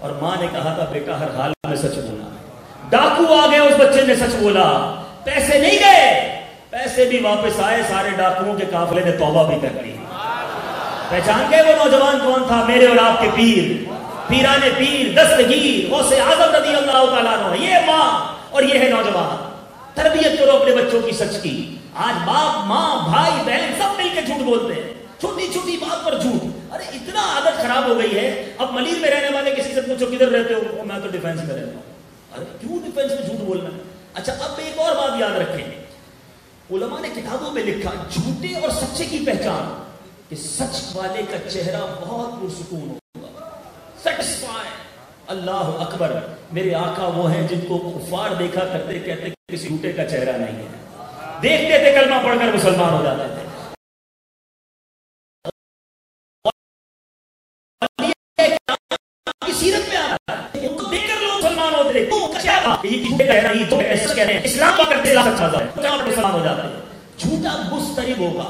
[SPEAKER 1] اور ماں نے کہا تھا بیٹا ہر حال میں سچ بولنا. ڈاکو آ گئے, اس بچے نے سچ بولا, پیسے نہیں گئے, پیسے بھی واپس آئے, سارے ڈاکوؤں کے قافلے نے توبہ بھی کر لی. پہچان گئے وہ نوجوان کون تھا؟ میرے اور آپ کے پیر, پیران پیر, دستگیر غوث اعظم رضی اللہ تعالیٰ عنہ. یہ ماں اور یہ ہے نوجوان. تربیت کرو اپنے بچوں کی سچ کی. آج باپ ماں بھائی بہن سب مل کے جھوٹ بولتے ہیں, چھوٹی چھوٹی بات پر جھوٹ. ارے اتنا عادت خراب ہو گئی ہے. اب ملیر میں رہنے والے کسی سے پوچھو کدھر رہتے ہو, میں تو ڈیفینس میں رہتا ہوں. ارے کیوں ڈیفینس میں جھوٹ بولنا ہے؟ اچھا اب ایک اور بات یاد رکھیں, علماء نے کتابوں میں لکھا جھوٹے اور سچے کی پہچان کہ سچ والے کا چہرہ بہت پرسکون ہوگا, سیٹسفائی. اللہ اکبر, میرے آقا وہ ہیں جن کو کفار دیکھا کرتے کہتے کسی جھوٹے کا چہرہ نہیں ہے. دیکھتے تھے کلمہ پڑھ کر مسلمان ہو جاتے تھے. سیرت میں آتا ہے ان کو دیکھ کر لوگ مسلمان ہوتے تھے. اسلام کا کرتے مسلمان ہو جاتے ہیں. جھوٹا مضطرب ہوگا,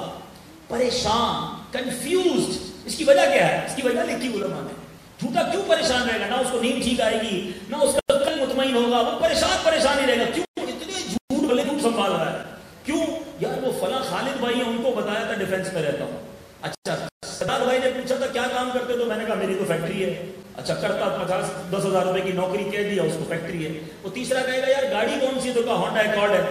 [SPEAKER 1] پریشان, کنفیوزڈ. اس کی وجہ کیا ہے؟ اس کی وجہ لکھی علماء نے. جھوٹا کیوں پریشان رہے گا؟ نہ اس کو نیند ٹھیک آئے گی, نہ اس کا قلب مطمئن ہوگا, وہ پریشان ہی رہے گا. کیوں اتنے جھوٹ بھلے جھوٹ سنبھال رہا ہے؟ کیوں یار وہ فلاں خالد بھائی ہیں, ان کو بتایا تھا ڈیفینس میں رہتا ہوں. اچھا سداد بھائی نے پوچھا تھا کیا کام کرتے, تو میں نے کہا میری تو فیکٹری ہے. اچھا کرتا 50-10 ہزار روپے کی نوکری کہہ دیا, اس کو فیکٹری ہے. وہ تیسرا کہے گا یار گاڑی کون سی, تو کہا ہونڈا ایکارڈ ہے.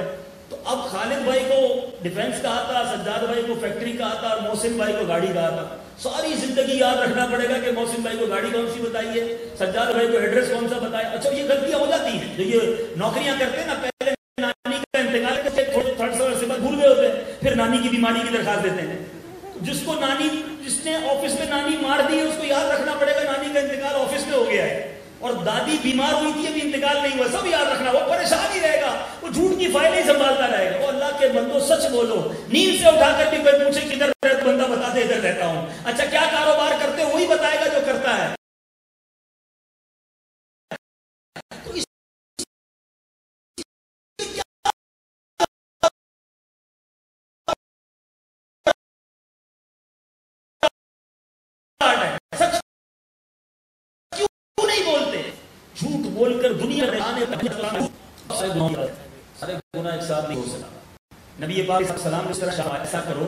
[SPEAKER 1] تو اب خالد بھائی کو ڈیفینس کہا تھا, سجاد بھائی کو فیکٹری کہا تھا, اور محسن بھائی کو گاڑی کہا تھا. ساری زندگی یاد رکھنا پڑے گا کہ محسن بھائی کو گاڑی کون سی بتائیے, سجاد بھائی کو ایڈریس کون سا بتایا. اچھا یہ غلطیاں ہو جاتی ہیں جو یہ نوکریاں کرتے ہیں نا, پہلے نانی کا انتقال کرتے تھوڑے سے بعد بھول گئے ہوتے ہیں, پھر نانی کی بیماری کی درخواست دیتے ہیں. جس کو نانی, جس نے آفس میں نانی مار دی ہے, اس کو یاد رکھنا پڑے گا نانی کا انتقال آفس میں ہو گیا ہے, اور دادی بیمار ہوئی تھی ابھی انتقال نہیں ہوا. سب یاد رکھنا. وہ پریشان ہی رہے گا, وہ جھوٹ کی فائل نہیں سنبھالتا رہے گا. وہ اللہ کے بندو سچ بولو. نیند سے اٹھا کر بھی کوئی پوچھے کدھر رہتا, بندہ بتا دے ادھر رہتا ہوں. اچھا کیا کاروبار کرتے, وہی بتائے گا جو کرتا ہے. جھوٹ بول کر دنیا میں آنے سارے گناہ ایک ساتھ نہیں ہو سکا. نبی پاک صلی اللہ علیہ وسلم نے اس طرح ایسا کرو,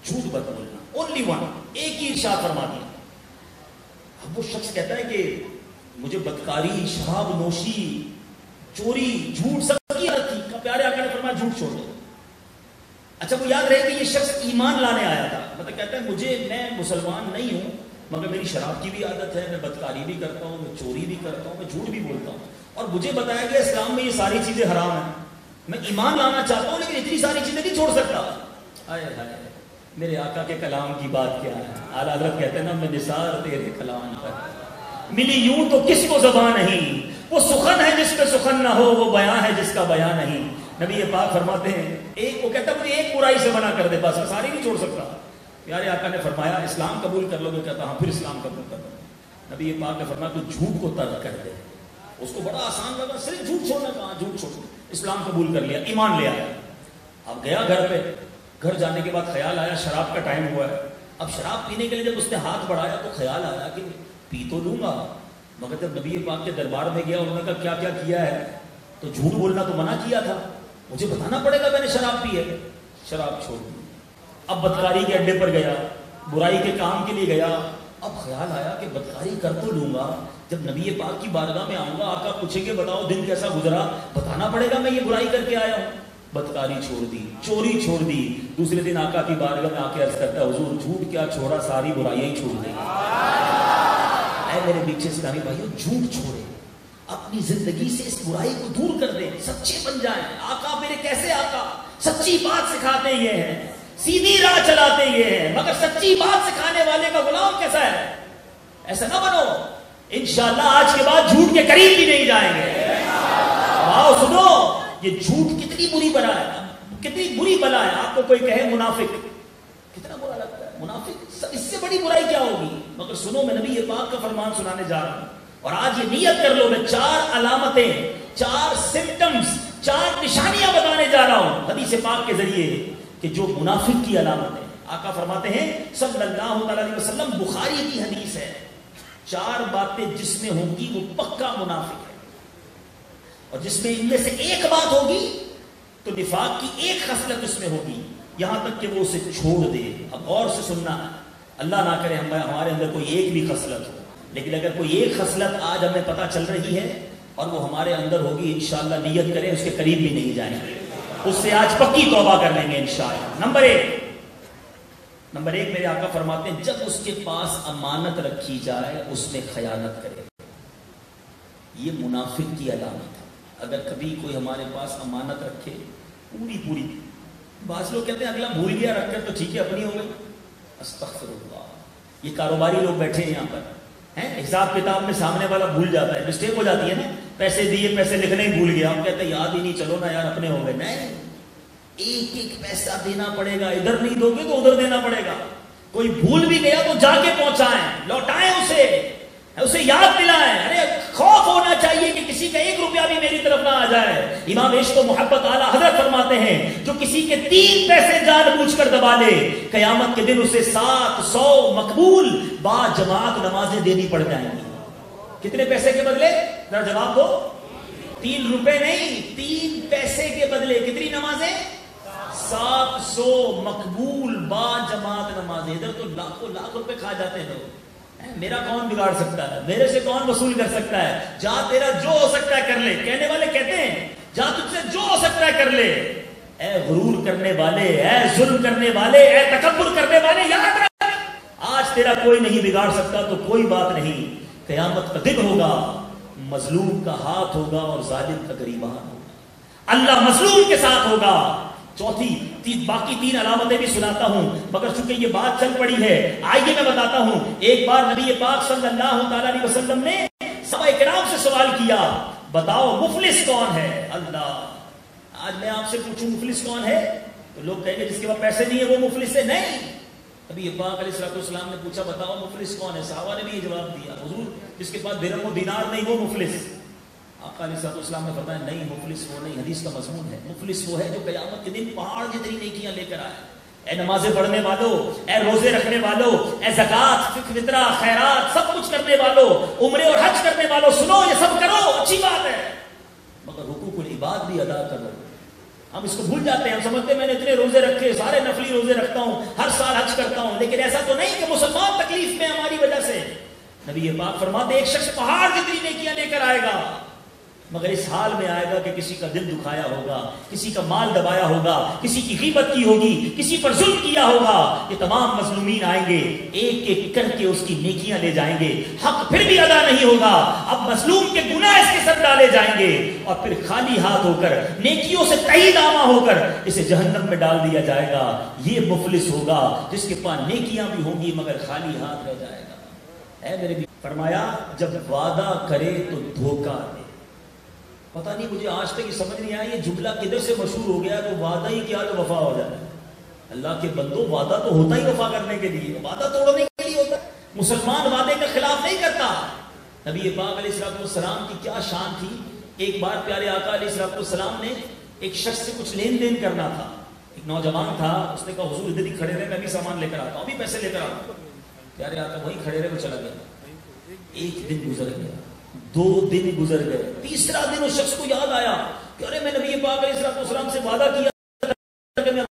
[SPEAKER 1] جھوٹ مت بولنا. اونلی ون, ایک ہی ارشاد فرما دیا. اب وہ شخص کہتا ہے کہ مجھے بدکاری, شراب نوشی, چوری, جھوٹ سب کی عادت تھی. پیارے آقا نے فرمایا جھوٹ چھوڑ دو. اچھا وہ یاد رہے کہ یہ شخص ایمان لانے آیا تھا, مطلب کہتا ہے میں مسلمان نہیں ہوں, مگر میری شراب کی بھی عادت ہے, میں بدکاری بھی کرتا ہوں, میں چوری بھی کرتا ہوں, میں جھوٹ بھی بولتا ہوں, اور مجھے بتایا گیا اسلام میں یہ ساری چیزیں حرام ہیں. میں ایمان لانا چاہتا ہوں لیکن اتنی ساری چیزیں نہیں چھوڑ سکتا. آئے ہائے, میرے آقا کے کلام کی بات کیا ہے. اعلیٰ حضرت کہتے ہیں نا میں نثار تیرے کلام پر ملی یوں تو کس کو زبان نہیں, وہ سخن ہے جس پہ سخن نہ ہو, وہ بیان ہے جس کا بیان نہیں. نبی پاک فرماتے ہیں ایک, وہ کہتا ہے مجھے ایک برائی سے منع کر دے بس, ساری نہیں چھوڑ سکتا. پیارے آقا نے فرمایا اسلام قبول کر لو گے, کہتا ہاں پھر اسلام قبول کر لو. نبی پاک نے فرمایا تو جھوٹ کو ترک کر دے. اس کو بڑا آسان لگا, صرف جھوٹ چھوڑنا, کہاں جھوٹ چھوڑ. اسلام قبول کر لیا, ایمان لے آیا. اب گیا گھر پہ, گھر جانے کے بعد خیال آیا شراب کا ٹائم ہوا ہے. اب شراب پینے کے لیے جب اس نے ہاتھ بڑھایا تو خیال آیا کہ پی تو لوں گا, مگر جب نبی پاک کے دربار میں گیا انہوں نے کہا کیا کیا کیا ہے, تو جھوٹ بولنا تو منع کیا تھا, مجھے بتانا پڑے گا میں نے شراب پی ہے. شراب چھوڑ دی. اب بدکاری کے اڈے پر گیا, برائی کے کام کے لیے گیا. اب خیال آیا کہ بدکاری کر تو لوں گا, جب نبی پاک کی بارگاہ میں آؤں گا آقا پوچھیں گے بتاؤ دن کیسا گزرا, بتانا پڑے گا میں یہ برائی کر کے آیا ہوں. بدکاری چھوڑ دی, چوری چھوڑ دی. دوسرے دن آقا کی بارگاہ میں آ کے عرض کرتا ہے حضور جھوٹ کیا چھوڑا, ساری برائیاں ہی چھوڑ دی. اے میرے پیچھے اسلامی بھائیو, جھوٹ چھوڑے, اپنی زندگی سے اس برائی کو دور کر دیں, سچے بن جائیں. آقا میرے کیسے آقا, سچی بات سکھاتے یہ ہیں, سیدھی راہ چلاتے یہ ہیں, مگر سچی بات سکھانے والے کا غلام کیسا ہے. ایسا نہ بنو, انشاءاللہ آج کے بعد جھوٹ کے قریب بھی نہیں جائیں گے. آؤ سنو, یہ جھوٹ کتنی بری بلا ہے, کتنی بری بلا ہے. آپ کو کوئی کہے منافق, کتنا برا لگتا ہے منافق, اس سے بڑی برائی کیا ہوگی. مگر سنو, میں نبی پاک کا فرمان سنانے جا رہا ہوں, اور آج یہ نیت کر لو میں 4 علامتیں, 4 سمپٹمز, 4 نشانیاں بتانے جا رہا ہوں حدیث پاک کے ذریعے کہ جو منافق کی علامت ہے. آقا فرماتے ہیں صلی اللہ علیہ وسلم, بخاری کی حدیث ہے, 4 باتیں جس میں ہوں گی وہ پکا منافق ہے، اور جس میں ان میں سے ایک بات ہوگی تو نفاق کی ایک خصلت اس میں ہوگی، یہاں تک کہ وہ اسے چھوڑ دے۔ اب غور سے سننا، اللہ نہ کرے ہمارے اندر کوئی ایک بھی خصلت ہو، لیکن اگر کوئی ایک خصلت آج ہمیں پتہ چل رہی ہے اور وہ ہمارے اندر ہوگی، انشاءاللہ نیت کریں اس کے قریب بھی نہیں جائیں گے، اس سے آج پکی توبہ کر لیں گے انشاءاللہ۔ نمبر ایک میرے آقا فرماتے ہیں جب اس کے پاس امانت رکھی جائے اس میں خیانت کرے، یہ منافق کی علامت ہے۔ اگر کبھی کوئی ہمارے پاس امانت رکھے پوری، بعض لوگ کہتے ہیں اگلا بھول گیا رکھ کر تو ٹھیک ہے اپنی ہو گئی، استغفر اللہ۔ یہ کاروباری لوگ بیٹھے ہیں یہاں پر، حساب کتاب میں سامنے والا بھول جاتا ہے، مسٹیک ہو جاتی ہے نا، پیسے دیے پیسے لکھنے ہی بھول گیا، ہم کہتے ہیں یاد ہی نہیں، چلو نا یار اپنے ہو گئے۔ نہیں، ایک پیسہ دینا پڑے گا، ادھر نہیں دو گے تو ادھر دینا پڑے گا۔ کوئی بھول بھی گیا تو جا کے پہنچائیں، لوٹائیں اسے یاد دلائیں۔ ارے خوف ہونا چاہیے کہ کسی کا 1 روپیہ بھی میری طرف نہ آ جائے۔ امام عشق و محبت اعلیٰ حضرت فرماتے ہیں جو کسی کے 3 پیسے جان بوجھ کر دبا لے، قیامت کے دن اسے 700 مقبول با جماعت نمازیں دینی پڑ جائیں گی۔ کتنے پیسے کے بدلے؟ ذرا جواب دو۔ 3 روپے نہیں، 3 پیسے کے بدلے کتنی نمازیں؟ 700 مقبول با جماعت نمازیں۔ ادھر تو لاکھوں لاکھ روپے کھا جاتے ہیں لوگ، میرا کون بگاڑ سکتا ہے، میرے سے کون وصول کر سکتا ہے، جا تیرا جو ہو سکتا ہے کر لے۔ کہنے والے کہتے ہیں جا تجھ سے جو ہو سکتا ہے کر لے۔ اے غرور کرنے والے، اے ظلم کرنے والے، اے تکبر کرنے والے، یاد رکھ آج تیرا کوئی نہیں بگاڑ سکتا تو کوئی بات نہیں، قیامت کا دن ہوگا، مظلوم کا ہاتھ ہوگا اور ظالم کا گریبان ہوگا، اللہ مظلوم کے ساتھ ہوگا۔ چوتھی باقی 3 علامتیں بھی سناتا ہوں، مگر چونکہ یہ بات چل پڑی ہے آئیے میں بتاتا ہوں۔ ایک بار نبی پاک صلی اللہ تعالی علیہ وسلم نے صحابہ کرام سے سوال کیا، بتاؤ مفلس کون ہے؟ اللہ، آج میں آپ سے پوچھوں مفلس کون ہے تو لوگ کہیں گے جس کے پاس پیسے نہیں ہے وہ مفلس ہے۔ نہیں، نبی پاک علیہ السلام نے پوچھا بتاؤ مفلس کون ہے؟ صحابہ نے بھی یہ جواب دیا، حضور جس کے پاس درہم و دینار نہیں وہ مفلس۔ آقا علیہ السلام نے فرمایا نہیں، مفلس وہ نہیں، حدیث کا مضمون ہے، مفلس وہ ہے جو قیامت کے دن پہاڑ جتنی نیکیاں لے کر آئے۔ اے نمازیں پڑھنے والوں، اے روزے رکھنے والوں، اے زکات فطرہ خیرات سب کچھ کرنے والوں، عمرے اور حج کرنے والوں، سنو یہ سب کرو، اچھی بات ہے، مگر حقوق العباد بھی ادا کرو۔ ہم اس کو بھول جاتے ہیں، ہم سمجھتے ہیں میں نے اتنے روزے رکھے، سارے نفلی روزے رکھتا ہوں، ہر سال حج کرتا ہوں، لیکن ایسا تو نہیں کہ مسلمان تکلیف میں ہماری وجہ سے۔ نبی پاک فرماتے ایک شخص پہاڑ جتنی نیکیاں لے کر آئے گا، مگر اس حال میں آئے گا کہ کسی کا دل دکھایا ہوگا، کسی کا مال دبایا ہوگا، کسی کی غیبت کی ہوگی، کسی پر ظلم کیا ہوگا۔ یہ تمام مظلومین آئیں گے، ایک ایک کر کے اس کی نیکیاں لے جائیں گے، حق پھر بھی ادا نہیں ہوگا، اب مظلوم کے گناہ اس کے سر ڈالے جائیں گے، اور پھر خالی ہاتھ ہو کر نیکیوں سے تہی دامہ ہو کر اسے جہنم میں ڈال دیا جائے گا۔ یہ مفلس ہوگا جس کے پاس نیکیاں بھی ہوں گی مگر خالی ہاتھ رہ جائے گا۔ اے میرے بھی فرمایا جب وعدہ کرے تو دھوکہ دے۔ پتہ نہیں مجھے آج تک یہ سمجھ نہیں آیا یہ جملہ کدھر سے مشہور ہو گیا تو وعدہ ہی کیا تو وفا ہو جاتا ہے۔ اللہ کے بندو وعدہ تو ہوتا ہی وفا کرنے کے لیے، وعدہ توڑنے کے لیے ہوتا ہے۔ مسلمان وعدے کا خلاف نہیں کرتا۔ نبی پاک علیہ السلام کی کیا شان تھی، ایک بار پیارے آقا علیہ السلام نے ایک شخص سے کچھ لین دین کرنا تھا، ایک نوجوان تھا، اس نے کہا حضور ادھر ہی کھڑے رہے میں بھی سامان لے کر آتا ہوں، ابھی پیسے لے کر آتا ہوں۔ پیارے آقا وہیں کھڑے رہے وہ چلا گیا۔ 1 دن گزر گیا، 2 دن گزر گئے، تیسرا دن اس شخص کو یاد آیا کہ ارے میں نبی پاک علیہ السلام سے وعدہ کیا کہ میں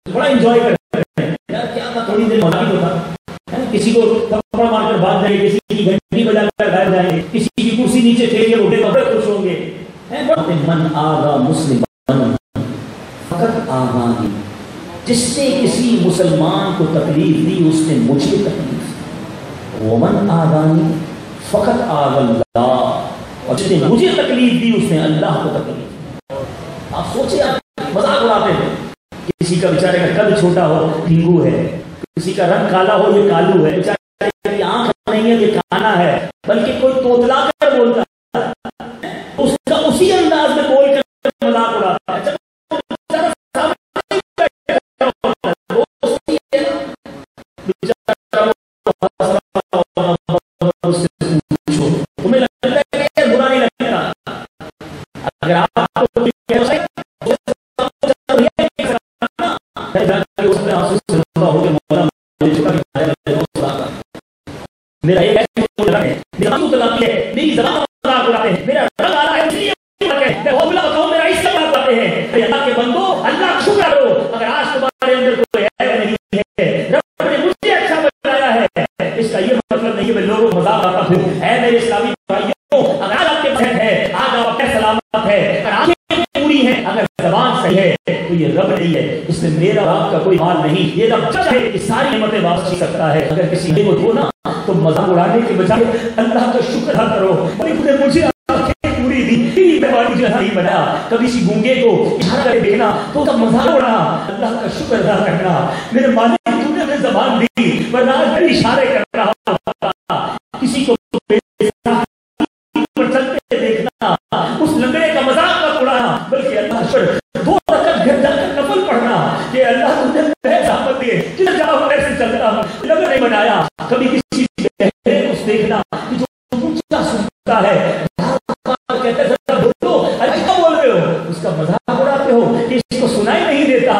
[SPEAKER 1] بڑا انجوائے کرتے ہیں یار، کیا تھا تھوڑی دیر مولا بھی ہوتا، کسی کو تھپڑ مار کر بھاگ جائیں گے، کسی کی گھنٹی بجا کر غائب جائیں گے، کسی کی کرسی نیچے پھینک کے اٹھے تو بڑے خوش ہوں گے. من آغا مسلم فقط آغانی، جس نے کسی مسلمان کو تکلیف دی اس نے مجھے تکلیف دی. ومن آغانی فقط آغا اللہ، اور جس نے مجھے تکلیف دی اس نے اللہ کو تکلیف دی. آپ سوچیں، آپ مذاق اڑاتے ہیں، کسی کا بیچارے کا قد چھوٹا ہو ڈھینگو ہے، کسی کا رنگ کالا ہو یہ کالو ہے، بیچارے کی آنکھ نہیں ہے یہ کانا ہے، بلکہ کوئی توتلا کر بولتا ہے اس کا اسی انداز میں بول کر مذاق اڑاتا ہے. تمہیں لگتا ہے کہ برا نہیں لگتا، اگر آپ میرا ایک میری زبان مذاق اڑاتے ہیں، میرا رنگ آ رہا ہے اس لیے میرا اس سے مذاق اڑاتے ہیں. اللہ کے بندو اللہ کا شکر کرو، اگر آج تمہارے اندر کوئی عیب نہیں ہے، رب نے مجھے اچھا بنایا ہے، اس کا یہ مطلب نہیں کہ میں لوگوں کو مذاق آتا ہوں. اے میرے اسلامی بھائیوں، اگر آج آپ کے بہن ہے، آج آپ کے سلامت ہے، اگر آنکھیں پوری ہیں، اگر زبان صحیح ہے تو یہ رب نہیں ہے، اس میں میرا آپ کا کوئی حال نہیں. یہ رب چاہے کہ ساری نعمتیں واپس کر سکتا ہے. اگر کسی کو دو نا تو مذاق اڑانے کے بجائے اللہ کا شکر ادا کرو. مجھے آنکھیں پوری دی، مجھے نہیں بنایا. کبھی کسی گونگے کو اشارہ کر دیکھنا تو اس کا مذاق اڑانا، اللہ کا شکر ادا کرنا. میرے مالک تو نے ہمیں زبان دی ورنہ میں اشارے کر رہا ہوتا. کسی کو چلتے دیکھنا، اس لنگڑے کا مذاق مت اڑانا، بلکہ اللہ شکر 2 رکعت گھر جا کر نفل پڑھنا کہ اللہ تم نے زحمت دی، جدھر جاؤ ایسے چلتا ہوں، لنگڑا نہیں بنایا. کبھی کسی بہرے کو دیکھنا کہ جو اونچا سنتا ہے کہتے ہیں بولو کیا بول رہے ہو، اس کا مذاق اڑاتے ہو کہ اس کو سنائی نہیں دیتا.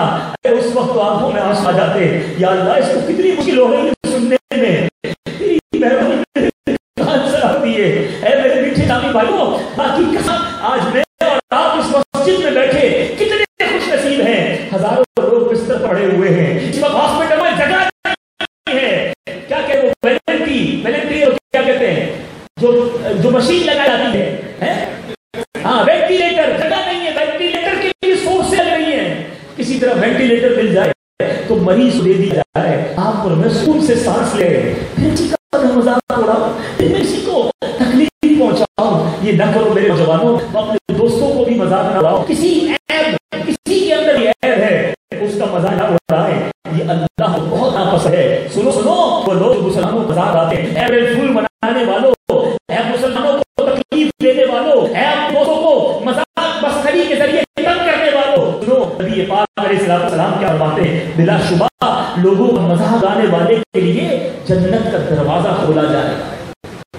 [SPEAKER 1] اس وقت تو آنکھوں میں آنسو آ جاتے، یا اللہ اس کو کتنی مشکل ہو گئی سننے میں، تیری مہربانی کہاں سے آتی ہے. اے میرے میٹھے اسلامی بھائیوں، باقی کہاں آج میں اور آپ اس مسجد میں بیٹھے کتنے خوش نصیب ہیں. ہزاروں لوگ بستر پڑے ہوئے ہیں، اس وقت ہاسپٹل میں جگہ نہیں ہے. کیا کہ وہ ویلنٹی کیا کہتے ہیں جو مشین لگائی جاتی ہے، ہاں وینٹیلیٹر، جگہ نہیں ہے. وینٹیلیٹر کے لیے سورس سے مریض دے دی جائے، آپ پر مسکون سے سانس لے، پھر کسی کا مذاق اڑاؤ، پھر کسی کو تکلیف پہنچاؤ. یہ نہ کرو میرے جوانوں. اپنے دوستوں کو بھی مذاق نہ اڑاؤ. کسی کے اندر یہ عیب ہے اس کا مذاق نہ اڑائے. یہ اللہ کو بہت ناپسند ہے. سنو وہ لوگ مسلمانوں کو مذاق آتے ہیں. اپریل فول منانے والوں، اے مسلمانوں کو تکلیف دینے والوں، اے دوستوں کو مذاق مسخری کے ذریعے تنگ کرنے والوں، سنو نبی پاک علیہ السلام کیا فرماتے ہیں؟ بلا شبہ لوگوں کو مذاق اڑانے والے کے لیے جنت کا دروازہ کھولا جائے گا.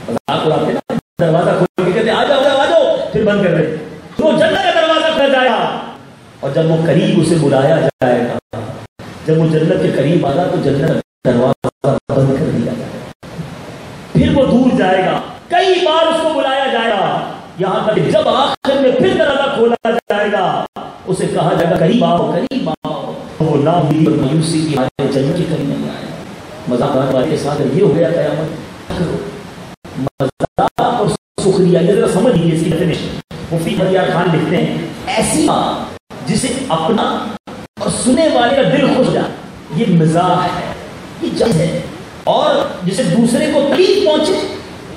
[SPEAKER 1] مذاق اڑاتے نا، دروازہ کھول کے کہتے آ جاؤ، پھر بند کر دیں. تو جنت کا دروازہ کھلا جائے گا. اور جب وہ قریب اسے بلایا جائے گا، جب وہ جنت کے قریب آگا تو جنت کا دروازہ بند کر دیا جائے گا. پھر وہ دور جائے گا، کئی بار اس کو بلایا جائے گا، یہاں تک جب آخر میں پھر دروازہ کھولا جائے گا اسے کہا جائے گا قریب آؤ. وہ ناامیدی اور مایوسی کی حالت جنت کے قریب نہیں آئے. مذاق اڑانے والے کے ساتھ یہ ہو گیا قیامت. مذاق اور سخریا یہ ذرا سمجھ لیجیے اس کی ڈیفینیشن. مفتی بلیار خان لکھتے ہیں ایسی بات جسے اپنا اور سنے والے کا دل خوش جائے، یہ مزاح ہے، یہ جائز ہے. اور جسے دوسرے کو تکلیف پہنچے،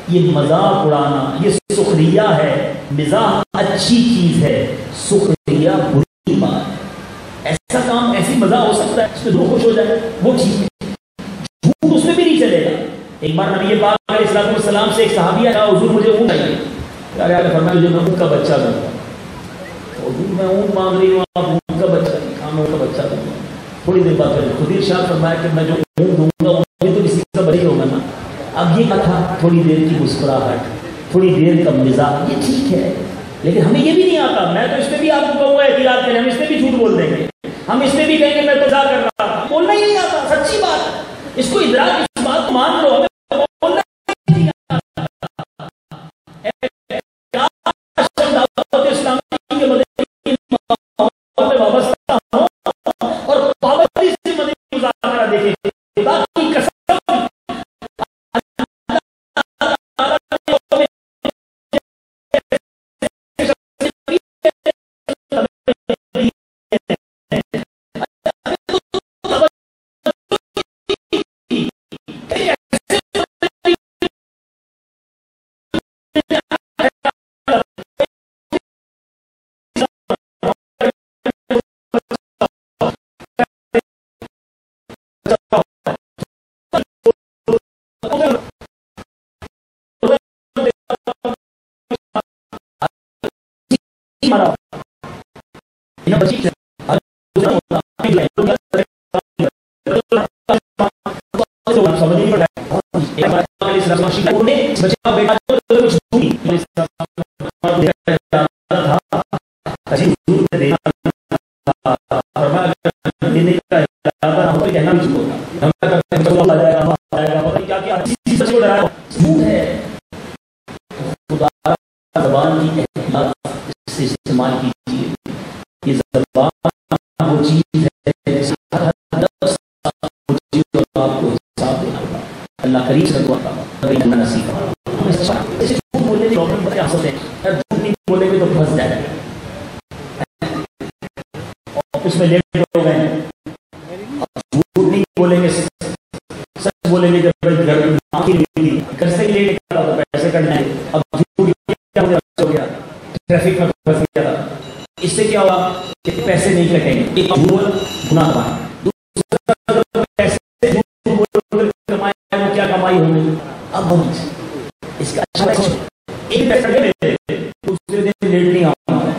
[SPEAKER 1] یہ مذاق اڑانا، یہ سخریا ہے. مزاح اچھی چیز ہے، سخریا بری بات ہے. ایسا کام، ایسی مزاح ہو سکتا ہے اس میں دل خوش ہو جائے، وہ ٹھیک ہے. جھوٹ اس میں بھی نہیں چلے گا. ایک بار نبی پاک علیہ السلام سے ایک صحابی آیا، حضور مجھے اونٹ چاہیے. پیارے آقا فرمایا مجھے میں اونٹ کا بچہ دوں گا. حضور میں اونٹ مانگ رہی ہوں، آپ اونٹ کا بچہ نہیں، ہاں میں اونٹ کا بچہ دوں گا. تھوڑی دیر بعد خود ارشاد فرمایا کہ میں جو اونٹ دوں گا وہ تو کسی کا بچہ ہوگا نا. اب یہ کہا تھا تھوڑی دیر کی مسکراہٹ، تھوڑی دیر کا مزاح، یہ ٹھیک ہے. لیکن ہمیں یہ بھی نہیں آتا. میں تو اس میں بھی آپ کو کہوں گا احتیاط کریں، ہم اس میں بھی جھوٹ بول دیں گے، ہم اس میں بھی کہیں گے میں مزاح کر رہا تھا. بولنا ہی نہیں آتا، سچی بات. اس کو ادراک، اس بات کو مان لو. ہمیں بولنا نہیں آتا. اسلامی کے مدد وابستہ ہوں اور پابندی سے مدد مذاکرہ دیکھیں. باقی قسم زبان کی احتیاط سے استعمال کیجیے. یہ زبان وہ چیز ہے جس کا آپ کو حساب دینا ہوگا. اللہ کریم سے دعا کرنا نصیب ہو. جھوٹ بولنے کی پرابلم بڑے حاصل ہے. جھوٹ نہیں بولیں گے تو پھنس جائے گا. آفس میں لیٹ ہو گئے ہیں، جھوٹ نہیں بولیں گے، سچ بولیں گے. جب گھر سے لیٹ نکلا تو پیسے کٹنا ہے. اب جھوٹ ہو گیا، ٹریفک میں پھنس گیا تھا. اس سے کیا ہوا کہ پیسے نہیں کٹیں گے. ایک گناہ ہے. دوسرا پیسے کمایا کیا کمائی ہوگی. اب اس کا اچھا ایک پیسہ دوسرے دن لیٹ نہیں آؤں.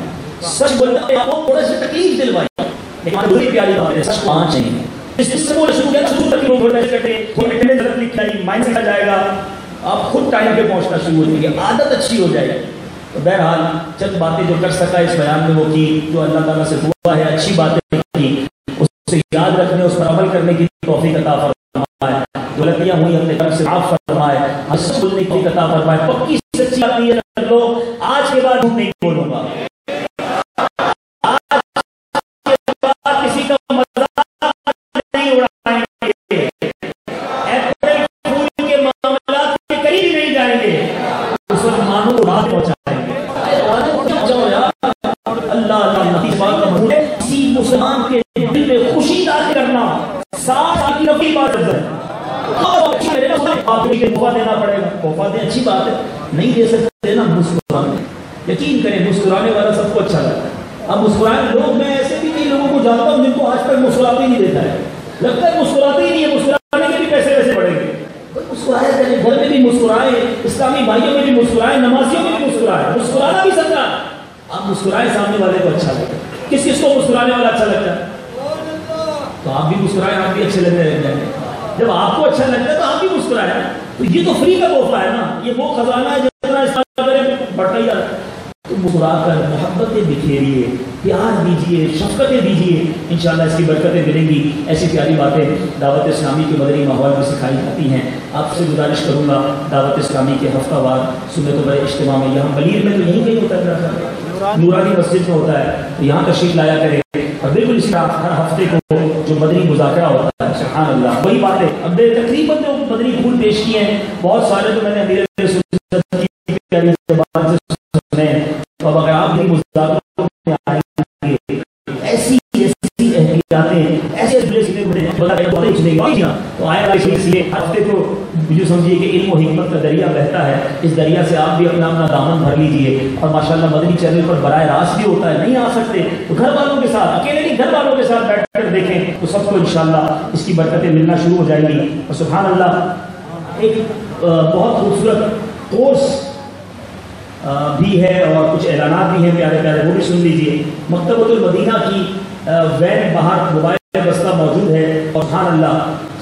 [SPEAKER 1] سچ بولتا ہے آپ کو تھوڑا سی تکلیف دلوائی، لیکن بڑی پیاری بات ہے. سچ پانچ نہیں اس سے بولے شروع کیا شروع تک لوگ پیسے کٹے مائنڈ سے جائے گا. آپ خود ٹائم پہ پہنچنا شروع ہو جائے گی، عادت اچھی ہو جائے گی. تو بہرحال چند باتیں جو کر سکا اس بیان میں وہ کی، جو اللہ تعالیٰ سے دعا ہے اچھی باتیں کی اس سے یاد رکھنے، اس پر عمل کرنے کی توفیق عطا فرمائے. غلطیاں ہوئی اپنے طرف سے معاف فرمائے، حسن بولنے کی عطا فرمائے. پکی سچی بات یہ رکھ لو، آج کے بعد نہیں بولوں گا، آج کے بعد کسی کا مذاق نہیں اڑائیں گے، اپریل فول کے معاملات کے قریب نہیں جائیں گے، مسلمانوں کو راحت پہنچائیں گے. اللہ اللہ نبی پاک کا حکم ہے کسی مسلمان کے دل میں خوشی داخل کرنا کہ تحفہ دینا پڑے گا، تحفہ دیں اچھی بات ہے، نہیں دے سکتے نا مسکرانے، یقین کریں مسکرانے والا سب کو اچھا لگتا ہے۔ اب مسکرانے لوگ، میں ایسے بھی کئی لوگوں کو جانتا ہوں جن کو آج تک مسکراتے ہی نہیں دیتا ہے، لگتا ہے مسکراتے ہی نہیں ہے، مسکرانے کے بھی پیسے ویسے پڑیں گے۔ مسکرائے کریں، گھر میں بھی مسکرائے، اسلامی بھائیوں میں بھی مسکرائے، نمازیوں میں بھی مسکرائے، مسکرانا بھی سکتا ہے۔ آپ مسکرائے سامنے والے کو اچھا لگتا ہے، کس کس کو مسکرانے والا اچھا لگتا ہے؟ تو آپ بھی مسکرائے، آپ بھی اچھے لگنے لگ جائیں گے۔ جب آپ کو اچھا لگتا ہے تو آپ بھی مسکرائے، تو یہ تو فری کا تحفہ ہے نا، یہ وہ خزانہ ہے جتنا استعمال کریں بڑھتا ہی جاتا ہے۔ تو مسکرا کر محبتیں بکھیریے، پیار دیجیے، شفقتیں دیجیے، انشاءاللہ اس کی برکتیں ملیں گی۔ ایسی پیاری باتیں دعوت اسلامی کے مدنی ماحول میں سکھائی جاتی ہیں۔ آپ سے گزارش کروں گا دعوت اسلامی کے ہفتہ وار سنت و بڑے اجتماع میں، یہاں بلیر میں تو یہیں کہیں ہوتا ہے، نورانی مسجد میں ہوتا ہے، تو یہاں تشریف لایا کرے، اور بالکل اس طرح ہر ہفتے کو جو مدنی مذاکرہ ہوتا ہے، سبحان اللہ وہی باتیں اب تقریباً جو مدنی پھول پیش کیے ہیں، بہت سارے تو میں نے امیر سنت کی پیاری زبان سے سنے ہیں۔ اب اگر آپ بھی مذاکروں میں آئیں گے، ایسی احتیاطیں ایسے تو آئے گا، اس لیے ہفتے کو جو سمجھیے کہ علم و حکمت کا دریا بہتا ہے، اس دریا سے آپ بھی اپنا دامن بھر لیجئے۔ اور ماشاءاللہ مدنی چینل پر براہ راست بھی ہوتا ہے، نہیں آ سکتے تو گھر والوں کے ساتھ، اکیلے نہیں گھر والوں کے ساتھ بیٹھ کر دیکھیں تو سب کو انشاءاللہ اس کی برکتیں ملنا شروع ہو جائیں گی۔ اور سبحان اللہ ایک بہت خوبصورت کورس بھی ہے اور کچھ اعلانات بھی ہیں پیارے پیارے، وہ بھی سن لیجئے۔ مکتبۃ المدینہ کی وین باہر موبائل بستہ موجود ہے، اور سبحان اللہ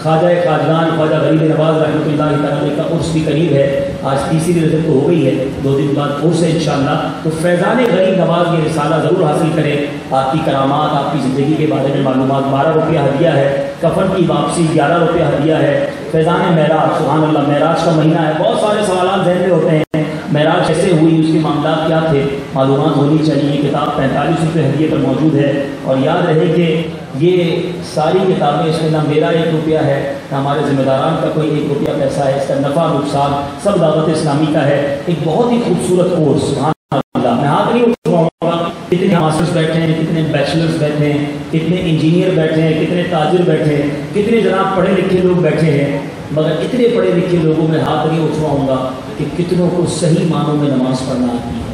[SPEAKER 1] خواجہ خواجگان خواجہ غریب نواز رحمۃ اللہ تعالیٰ کا عرس بھی قریب ہے، آج تیسری رجب تو ہو گئی ہے، 2 دن بعد عرس ہے انشاءاللہ۔ تو فیضان غریب نواز یہ رسالہ ضرور حاصل کریں، آپ کی کرامات، آپ کی زندگی کے بارے میں معلومات۔ 12 روپیہ ہدیہ ہے، کفن کی واپسی 11 روپیہ ہدیہ ہے۔ فیضان معراج، سبحان اللہ معراج کا مہینہ ہے، بہت سارے سوالات ذہن میں ہوتے ہیں، معراج کیسے ہوئی، اس کے معاملات کیا تھے، معلومات ہونی چاہیے۔ یہ کتاب 45 روپے ہدیے پر موجود ہے، اور یاد رہے کہ یہ ساری کتابیں، اس میں نہ میرا 1 روپیہ ہے نہ ہمارے ذمہ داران کا کوئی 1 روپیہ پیسہ ہے، اس کا نفع نقصان سب دعوت اسلامی کا ہے۔ ایک بہت ہی خوبصورت کورس، سبحان اللہ، میں ہاتھ نہیں اٹھاؤں گا، کتنے ماسٹرز بیٹھے ہیں، کتنے بیچلرز بیٹھے ہیں، کتنے انجینئر بیٹھے ہیں، کتنے تاجر بیٹھے ہیں، کتنے جناب پڑھے لکھے لوگ بیٹھے ہیں، مگر اتنے پڑھے لکھے لوگوں میں ہاتھ نہیں اٹھواؤں گا کہ کتنوں کو صحیح معنوں میں نماز پڑھنا آتی ہے۔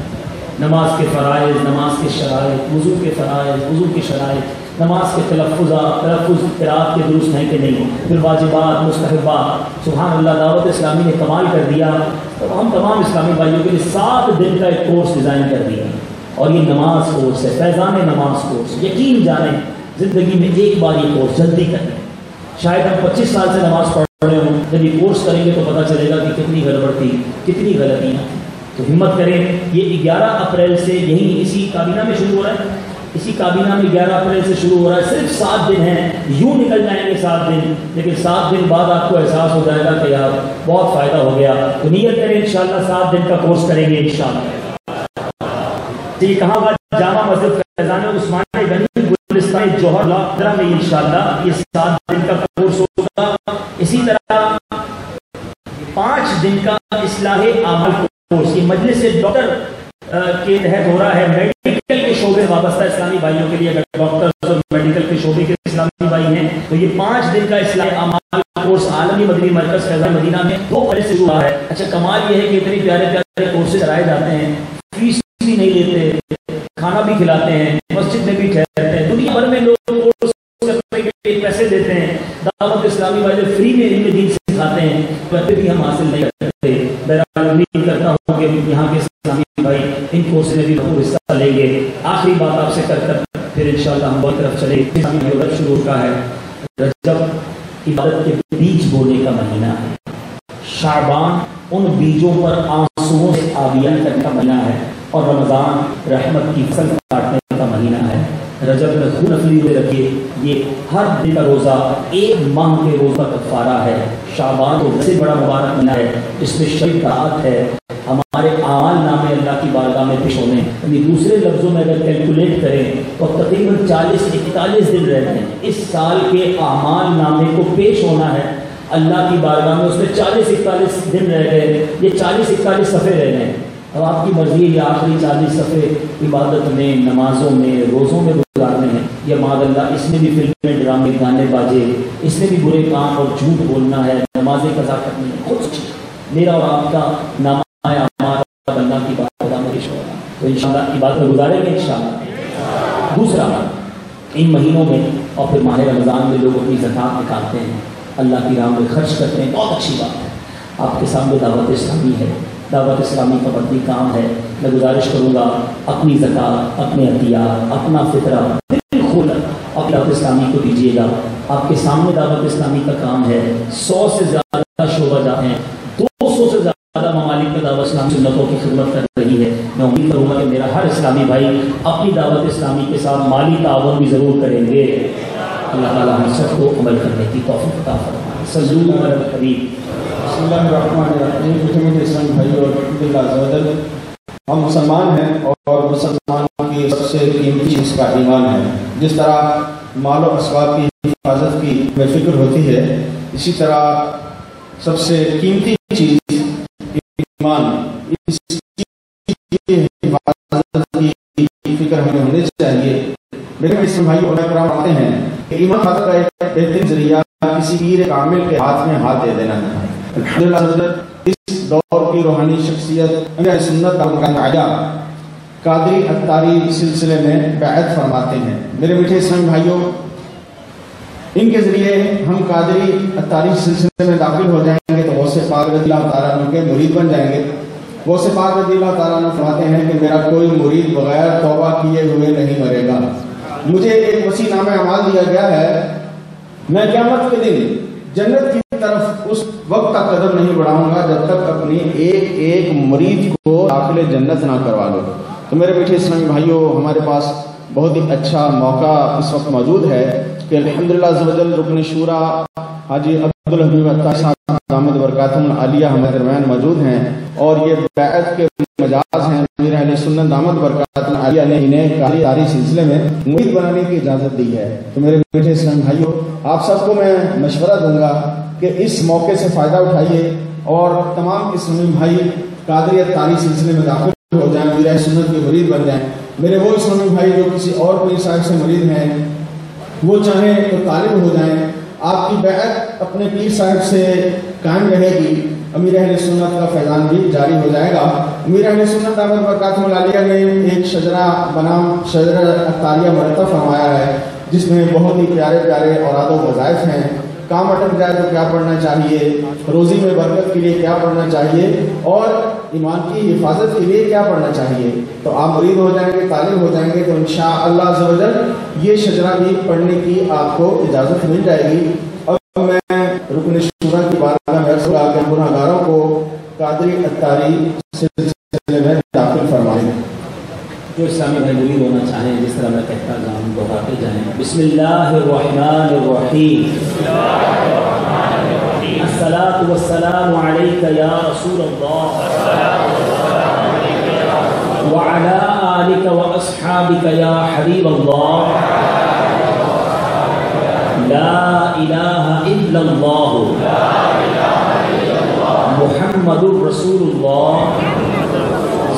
[SPEAKER 1] نماز کے فرائض، نماز کے شرائط، وضو کے فرائض، وضو کی شرائط، نماز کے تلفظ قرات کے درست ہیں کہ نہیں، پھر واجبات، مستحبات، سبحان اللہ دعوت اسلامی نے کمال کر دیا۔ تو ہم تمام اسلامی بھائیوں کے لیے 7 دن کا ایک کورس ڈیزائن کر دیا، اور یہ نماز کورس ہے، فیضان نماز کورس۔ یقین جانیں زندگی میں ایک بار یہ کورس جلدی کریں، شاید ہم 25 سال سے نماز پڑھ رہے ہوں، جب یہ کورس کریں گے تو پتہ چلے گا کہ کتنی گڑبڑ تھی، کتنی غلطیاں تھیں۔ تو ہمت کریں، یہ 11 اپریل سے یہیں اسی کابینہ میں شروع ہو رہا ہے، اسی کابینہ میں 11 اپریل سے شروع ہو رہا ہے، صرف 7 دن ہیں، یوں نکل جائیں گے 7 دن، لیکن 7 دن بعد آپ کو احساس ہو جائے گا کہ یار بہت فائدہ ہو گیا۔ تو نیت کریں انشاءاللہ 7 دن کا کورس کریں گے انشاءاللہ۔ یہ کہاں بات؟ جامع مسجد فیضان عثمان غنی گلستان جوہر لا میں انشاءاللہ یہ 7 دن کا کورس ہوگا۔ اسی طرح 5 دن کا اصلاح اعمال کورس، یہ مجلس ڈاکٹر کے تحت ہو رہا ہے، میڈیکل کے شعبے وابستہ اسلامی بھائیوں کے لیے، اگر ڈاکٹر اور میڈیکل کے شعبے کے اسلامی بھائی ہیں تو یہ 5 دن کا اصلاح اعمال کورس عالمی مدنی مرکز فیضان مدینہ میں 2 بجے سے شروع ہوا ہے۔ اچھا کمال یہ ہے کہ اتنے پیارے پیارے کورسز کرائے جاتے ہیں، فیس بھی نہیں لیتے، کھانا بھی کھلاتے ہیں، مسجد میں بھی ٹھہرتے ہیں، دنیا بھر میں لوگ کورس کرنے کے لیے پیسے دیتے ہیں، دعوت اسلامی والے فری میں علم دین سکھاتے ہیں، پھر بھی ہم حاصل نہیں کرتے۔ بہرحال امید کرتا ہوں کہ یہاں کے اسلامی بھائی ان کورس میں بھی بھرپور حصہ لیں گے۔ آخری بات آپ سے کر کر پھر انشاءاللہ ہم بہت طرف چلے۔ رجب شروع کا ہے، رجب عبادت کے بیج بونے کا مہینہ ہے، شعبان ان بیجوں پر آنسوؤں سے آبیان کرنے کا مہینہ ہے، اور رمضان رحمت کی فصل کاٹنے کا مہینہ ہے۔ رجب میں خون افلی ہوئے رکھیے، یہ ہر دن کا روزہ 1 ماہ کے روزہ کفارہ ہے۔ شعبان تو ویسے بڑا مبارک مہینہ ہے، اس میں شب برات ہے، ہمارے اعمال نامے اللہ کی بارگاہ میں پیش ہونے، یعنی دوسرے لفظوں میں اگر کیلکولیٹ کریں تو تقریباً 40-41 دن رہتے ہیں اس سال کے اعمال نامے کو پیش ہونا ہے اللہ کی بارگاہ میں۔ اس میں 40-41 دن رہ گئے، یہ 40-41 صفحے رہ گئے۔ اب آپ کی مرضی ہے یہ آخری 40 صفحے عبادت میں، نمازوں میں، روزوں میں گزارنے ہیں، یا معاذ اللہ اس میں بھی فلمیں، ڈرامے، گانے باجے، اس میں بھی برے کام اور جھوٹ بولنا ہے، نمازیں قضا کرنی ہے. خود میرا اور آپ کا نامہ ہمارا بننا کی بات ہوگا میری شوہر، تو انشاءاللہ عبادت میں گزاریں گے انشاءاللہ. دوسرا، ان مہینوں میں اور پھر ماہ رمضان میں لوگ اپنی زکوٰۃ نکالتے ہیں، اللہ کی راہ میں خرچ کرتے ہیں، بہت اچھی بات ہے. آپ کے سامنے دعوت اسلامی ہے، دعوت اسلامی کا بڑی کام ہے. میں گزارش کروں گا اپنی زکوٰۃ، اپنے عطیات، اپنا فطرہ بالکل اپنی دعوت اسلامی کو دیجیے گا. آپ کے سامنے دعوت اسلامی کا کام ہے. 100 سے زیادہ شعبہ جات ہیں، 200 سے زیادہ ممالک میں دعوت اسلامی سنتوں کی خدمت کر رہی ہے. میں امید کروں گا کہ میرا ہر اسلامی بھائی اپنی دعوت اسلامی کے ساتھ مالی تعاون بھی ضرور کریں گے. اللہ تعالیٰ ہم سب کو عمل کرنے کی توفیق عطا فرمائے. صلو علی الحبیب.
[SPEAKER 3] بسم اللہ الرحمن الرحیم. میٹھے اسلامی بھائی اور اللہ عز و جل، ہم مسلمان ہیں اور مسلمان کی سب سے قیمتی چیز کا ایمان ہے. جس طرح مال و اسباب کی حفاظت کی میں فکر ہوتی ہے، اسی طرح سب سے قیمتی چیز ایمان، اس کی حفاظت کی فکر ہمیں ہونی چاہیے. میرے اسلامی بھائی اور کرام آتے ہیں کہ ایمان حفاظت کا ایک بہترین ذریعہ کسی پیر کامل کے ہاتھ میں ہاتھ دے دینا ہے. الحمدللہ اس دور کی روحانی شخصیت امیر سنت کا قادری اتاری سلسلے میں بیعت فرماتے ہیں. میرے میٹھے اسلامی بھائیوں، ان کے ذریعے ہم قادری اتاری سلسلے میں داخل ہو جائیں گے تو غوث پاک رضی اللہ تعالیٰ عنہ کے مرید بن جائیں گے. غوث پاک رضی اللہ تعالیٰ عنہ فرماتے ہیں کہ میرا کوئی مرید بغیر توبہ کیے ہوئے نہیں مرے گا. مجھے ایک وسیع نامہ اعمال دیا گیا ہے، میں قیامت کے دن جنت کی طرف اس وقت تک قدم نہیں بڑھاؤں گا جب تک اپنی ایک ایک مرید کو داخل جنت نہ کروا لو. تو میرے میٹھے اسلامی بھائیوں، ہمارے پاس بہت ہی اچھا موقع اس وقت موجود ہے کہ الحمدللہ عز و جل رکن شورا حاجی عبدالحبیب اتاری صاحب دامت برکاتہم العالیہ ہمارے درمیان موجود ہیں، اور یہ بیعت کے مجاز ہیں. امیر اہل سنت دامت برکاتہم العالیہ نے انہیں قادری اتاری سلسلے میں مرید بنانے کی اجازت دی ہے. تو میرے میٹھے اسلامی بھائیوں، آپ سب کو میں مشورہ دوں گا کہ اس موقع سے فائدہ اٹھائیے اور تمام اسلامی بھائی قادری اتاری سلسلے میں داخل ہو جائیں، امیر اہل سنت کے مرید بن جائیں. میرے وہ اسلامی بھائی جو کسی اور پیر صاحب سے مرید ہیں، وہ چاہیں تو طالب ہو جائیں. آپ کی بیعت اپنے پیر صاحب سے قائم رہے گی، امیر اہل سنت کا فیضان بھی جاری ہو جائے گا. امیر اہل سنت دامت برکاتہم العالیہ نے ایک شجرہ بنام شجرہ اتاریہ مرتب فرمایا ہے، جس میں بہت ہی پیارے پیارے اوراد و وظائف ہیں. کام اٹک جائے تو کیا پڑھنا چاہیے، روزی میں برکت کے لیے کیا پڑھنا چاہیے، اور ایمان کی حفاظت کے لیے کیا پڑھنا چاہیے. تو آپ مرید ہو جائیں گے، طالب ہو جائیں گے تو انشاءاللہ عز و جل یہ شجرہ بھی پڑھنے کی آپ کو اجازت مل جائے گی. اب میں رکن شورا کی بارگاہ میں عرض کرتا ہوں کہ گناہ گاروں کو قادری اتاری سلسلے میں داخل فرمائیں.
[SPEAKER 1] جو اسلامی بھائی مرید ہونا چاہیں، جس طرح میں کہتا ہوں دوہراتے جائیں. بسم اللہ الرحمن الرحیم. الصلاۃ والسلام علیک یا رسول اللہ وعلی آلک واصحابک یا حبیب اللہ. لا الہ الا اللہ محمد رسول اللہ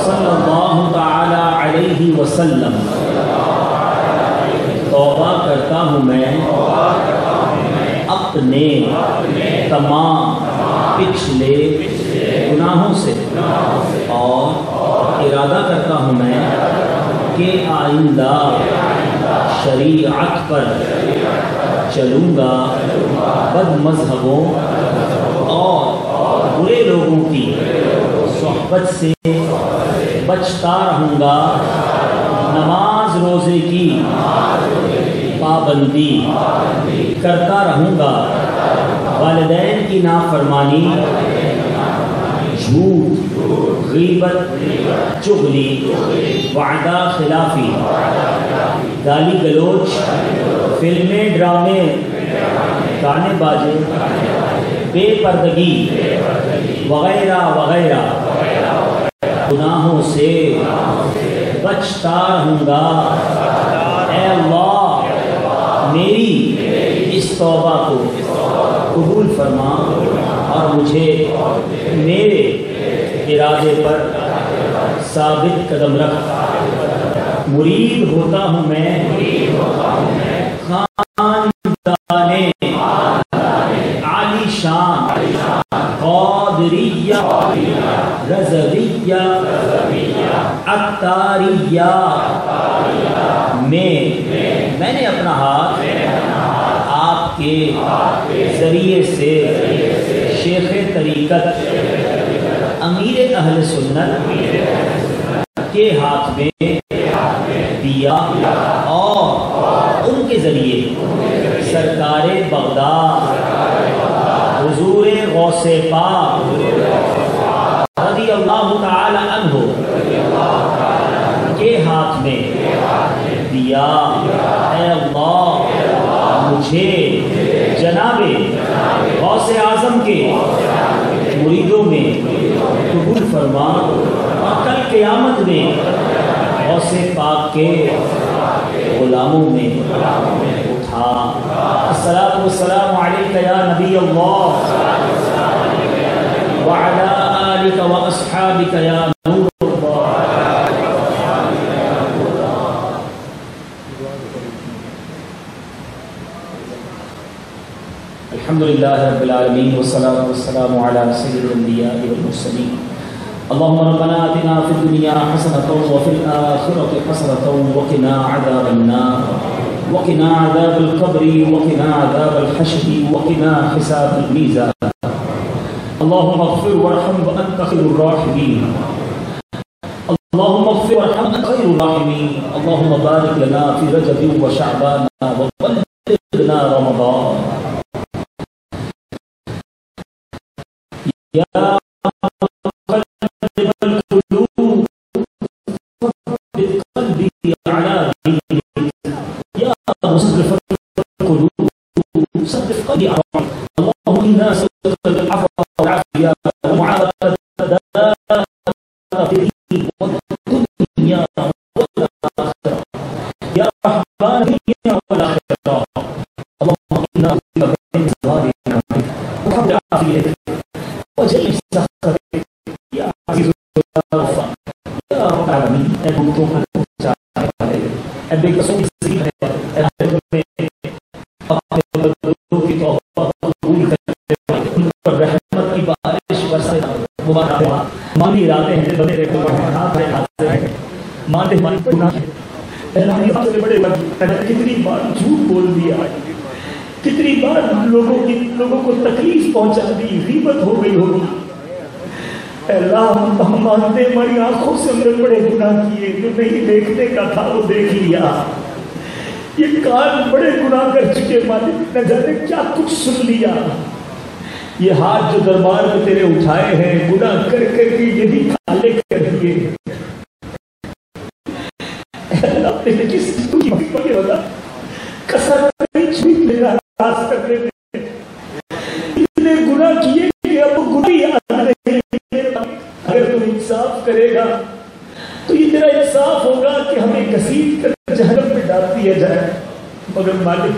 [SPEAKER 1] صلی اللہ تعالی علیہ وسلم. توبہ کرتا ہوں میں اپنے تمام پچھلے گناہوں سے، اور ارادہ کرتا ہوں میں کہ آئندہ شریعت پر چلوں گا، بد مذہبوں اور برے لوگوں کی صحبت سے بچتا رہوں گا، نماز روزے کی پابندی کرتا رہوں گا، والدین کی نافرمانی، جھوٹ، غیبت، چغلی، وعدہ خلافی، گالی گلوچ، فلمیں، ڈرامے، گانے باجے، بے پردگی وغیرہ وغیرہ گناہوں سے بچتا رہوں گا. اے اللہ میری اس توبہ کو قبول فرما اور مجھے میرے ارادے پر ثابت قدم رکھ. مرید ہوتا ہوں میں خاندان عالی شان قادریہ رضویہ عطاریہ میں نے اپنا ہاتھ آپ کے ذریعے سے شیخ طریقت امیر اہل سنت کے ہاتھ میں دیا اور ان کے ذریعے سرکار بغداد حضور غوث پاک رضی اللہ تعالی عنہ کے ہاتھ میں دیا. اے اللہ مجھے جناب غوث اعظم کے مریدوں میں قبول فرما اور کل قیامت میں غوث پاک کے غلاموں میں اٹھا. الصلاۃ والسلام علیک یا نبی اللہ وعلی آلک واصحابک یا نور اللہ. الحمدللہ رب العالمین والصلاۃ والسلام علی سید الانبیاء والمرسلین. اللهم ربنا آتنا في الدنيا حسنة وفي الآخرة حسنة وقنا عذاب النار وقنا عذاب القبر وقنا عذاب الحشر وقنا حساب الميزان. اللهم اغفر وارحم وأنت خير الراحمين. اللهم اغفر وارحم وأنت خير الراحمين. اللهم بارك لنا في رجب وشعبان وبلغنا رمضان. يا اللهم إنا نسألك العفو والعافية ومعافاة الدين والدنيا والآخرة يا رحمن الدنيا والآخرة. اللهم إنا نسألك من زوال نعمتك وحفظ عافيتك وجل سخطك يا عزيز يا غفار يا رب العالمين. رحمت کی بارش برسے مانی راتیں ہیں بنے رہتے ہیں ہاتھ ہیں مانتے ہماری گناہ ہے. بڑے کتنی بار جھوٹ بول دیا, کتنی بار لوگوں کو تکلیف پہنچا دی, غیبت ہو گئی ہوگی. اللہ ہم مانتے ہماری آنکھوں سے ہم نے بڑے گناہ کیے, جو نہیں دیکھنے کا تھا وہ دیکھ لیا. یہ کان بڑے گناہ کر چکے مالک, نہ جانے کیا کچھ سن لیا. یہ ہاتھ جو دربار میں تیرے اٹھائے ہیں گناہ کر کر کے یہ بھی کالے کر دیے. اللہ نے کس کی بڑی ہوتا کسر نہیں چھوٹ میرا راز کر دیتے. اتنے گناہ کیے کہ اب گناہ یاد نہیں. اگر تو انصاف کرے گا تو یہ تیرا انصاف ہوگا کہ ہمیں گھسیٹ کر جہنم میں ڈال دیا جائے. مگر مالک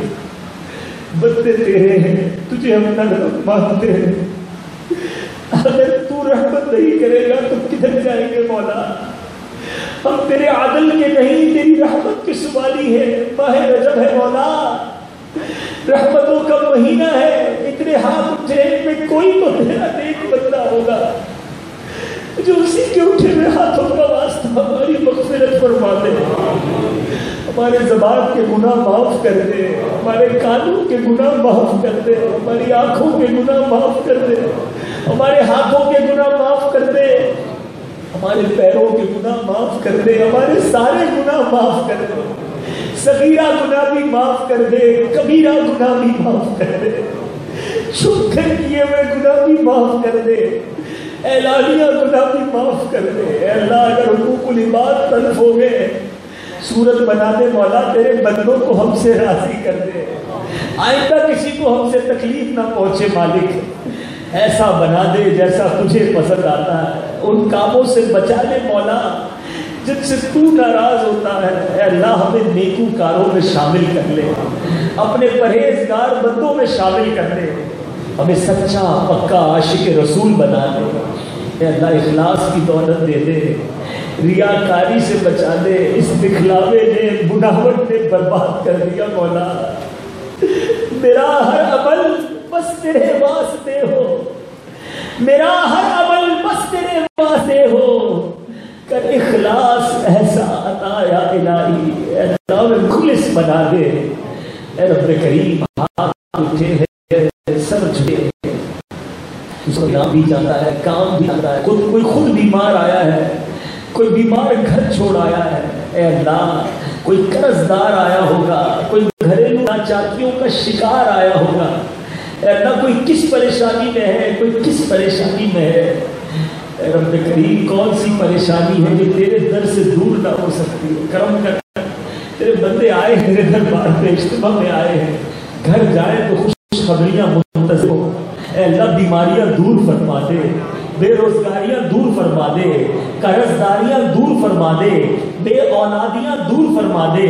[SPEAKER 1] بندے تیرے ہیں, تجھے ہم نہ مانتے ہیں. اگر تو رحمت نہیں کرے گا تو کدھر جائیں گے مولا؟ ہم تیرے عدل کے نہیں, تیری رحمت کے سوالی ہے. ماہ رجب ہے مولا, رحمتوں کا مہینہ ہے. اتنے ہاتھ اٹھے میں کوئی تو تیرا نیک بندہ ہوگا جو اسی کے اٹھے ہوئے ہاتھوں کا واسطہ ہماری مغفرت فرما دے. ہمارے زبان کے گناہ معاف کر دے, ہمارے کانوں کے گناہ معاف کر دے, ہماری آنکھوں کے گناہ معاف کر دے, ہمارے ہاتھوں کے گناہ معاف کر دے, ہمارے پیروں کے گناہ معاف کر دے, ہمارے سارے گناہ معاف کر دے. صغیرہ گناہ بھی معاف کر دے, کبیرہ گناہ بھی معاف کر دے, چھپ کر کیے ہوئے گناہ بھی معاف کر دے, اعلانیہ گناہ بھی معاف کر دے. اے اللہ اگر حقوق العباد تلف ہو گئے صورت بنا دے مولا, تیرے بندوں کو ہم سے راضی کر دے. آئندہ کسی کو ہم سے تکلیف نہ پہنچے مالک. ایسا بنا دے جیسا تجھے پسند آتا ہے. ان کاموں سے بچا لے مولا جن سے تو ناراض ہوتا ہے. اے اللہ ہمیں نیکوکاروں میں شامل کر لے, اپنے پرہیزگار بندوں میں شامل کر لے. ہمیں سچا پکا عاشق رسول بنا دے. اے اللہ اخلاص کی دولت دے دے, ریاکاری سے بچا دے، اس دکھلاوے نے بناوٹ نے برباد کر دیا مولا۔ میرا ہر عمل بس تیرے واسطے ہو، میرا ہر عمل بس تیرے واسطے ہو، کر اخلاص ایسا عطا یا الہی، اے اللہ میں مخلص بنا دے۔ اے رب کریم ہاتھ اٹھے ہیں، سر جھکے ہیں، اس کو نام بھی جاتا ہے، کام بھی جاتا ہے، کوئی خود بیمار آیا ہے، کوئی بیمار گھر چھوڑ آیا ہے، اے اللہ کوئی قرض دار آیا ہوگا، کوئی گھریلو ناچاکیوں کا شکار آیا ہوگا، اے اللہ کوئی کس پریشانی میں ہے، کوئی کس پریشانی میں ہے۔ اے رب کریم کون سی پریشانی ہے جو تیرے در سے دور نہ ہو سکتی ہے، کرم کر۔ تیرے بندے آئے ہیں تیرے دربار میں، اجتماع میں آئے ہیں، گھر جائیں تو خوشخبریاں منتظر ہو۔ اے اللہ بیماریاں دور فرما دے، بے روزگاریاں دور فرما دے، قرض داریاں دور فرما دے، بے اولادیاں دور فرما دے،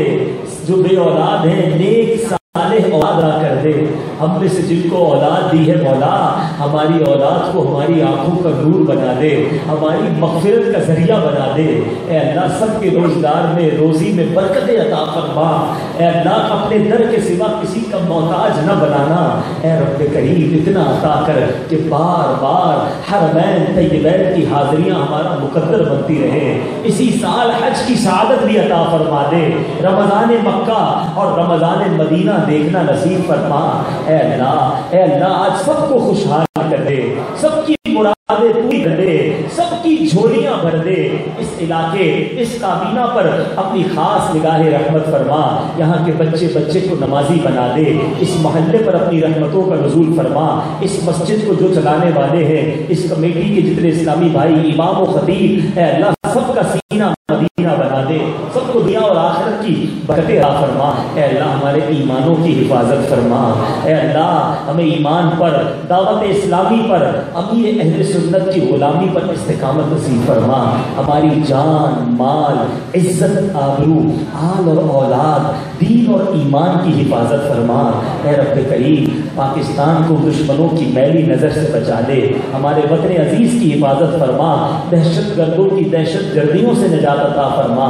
[SPEAKER 1] جو بے اولاد ہیں نیک صالح اولاد عطا کر دے۔ ہم میں سے جن کو اولاد دی ہے مولا، ہماری اولاد کو ہماری آنکھوں کا نور بنا دے، ہماری مغفرت کا ذریعہ بنا دے۔ اے اللہ سب کے روزگار میں روزی میں برکت عطا فرما۔ اے اللہ اپنے در کے سوا کسی کا محتاج نہ بنانا۔ اے رب کریم اتنا عطا کر کہ بار بار حرمین طیبین کی حاضریاں ہمارا مقدر بنتی رہے۔ اسی سال حج کی سعادت بھی عطا فرما دے، رمضان مکہ اور رمضان مدینہ دیکھنا نصیب فرما۔ اے اللہ آج سب کو خوشحال کر دے، سب کی مرادیں پوری کر دے، سب کی جھولیاں بھر دے۔ اس علاقے اس کابینہ پر اپنی خاص نگاہ رحمت فرما، یہاں کے بچے کو نمازی بنا دے، اس محلے پر اپنی رحمتوں کا نزول فرما۔ اس مسجد کو جو چلانے والے ہیں، اس کمیٹی کے جتنے اسلامی بھائی امام و خطیب، اے اللہ سب کا سینہ مدینہ بنا دے، سب کو دنیا اور آخرت کی برکتیں عطا فرما۔ اے اللہ ہمارے ایمانوں کی حفاظت فرما۔ اے اللہ ہمیں ایمان پر، دعوت اسلامی پر، امیر اہل سنت کی غلامی پر استقامت نصیب فرما۔ ہماری جان، مال، عزت، آبرو، آل اور اولاد، دین اور ایمان کی حفاظت فرما۔ اے رب کریم پاکستان کو دشمنوں کی میلی نظر سے بچا دے، ہمارے وطن عزیز کی حفاظت فرما، دہشت گردوں کی دہشت گردیوں سے نجات عطا فرما۔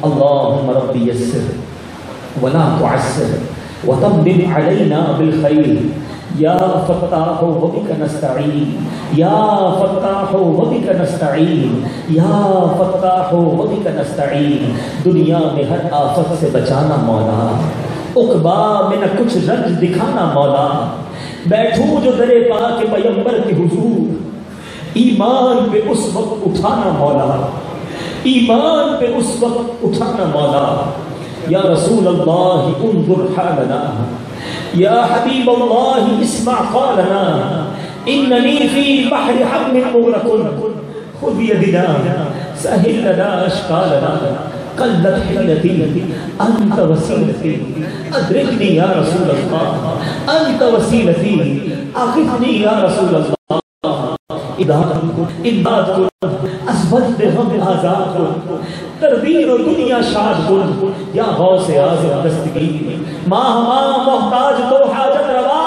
[SPEAKER 1] اللہم رب یسر ولا تعسر وتمم علینا بالخیر یا فتاح وبک نستعین یا فتاح وبک نستعین یا فتاح وبک نستعین۔ دنیا میں ہر آفت سے بچانا مولا، عقبا میں نہ کچھ رنج دکھانا مولا، بیٹھوں جو در پاک پیغمبر کے حضور، ایمان پہ اس وقت اٹھانا مولا، ایمان پہ اس وقت اٹھانا مولا۔ یا رسول اللہ انظر حالنا، یا حبیب اللہ اسمع قالنا، اننی فی بحر حم مغرق خذ یدنا سہل لنا اشکالنا، قلت حیلتی انت وسیلتی ادرکنی یا رسول اللہ، انت وسیلتی اغثنی یا رسول اللہ، امداد کن، عصبت ہم آزاد کن، تردین و دنیا شاد کن، یا غوث اعظم دستگیر، ماہ محتاج تو حاجت روا،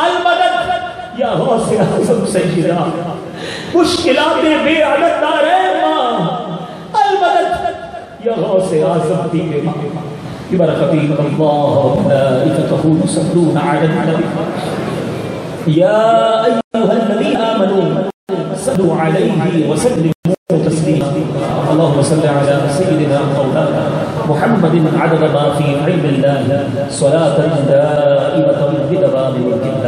[SPEAKER 1] المدد یا غوث اعظم سیدہ، مشکلات بے عدد دارے ماں، المدد یا غوث اعظم تیرے ماں، برکتی اللہ وملائکتہ یصلون علی النبی یا ایہا الذین آمنوا صلوا علیہ وسلموا تسلیما۔ اللهم صل على سيدنا مولانا محمد عدد ما في علم الله صلاة دائمة بدوام ملك الله۔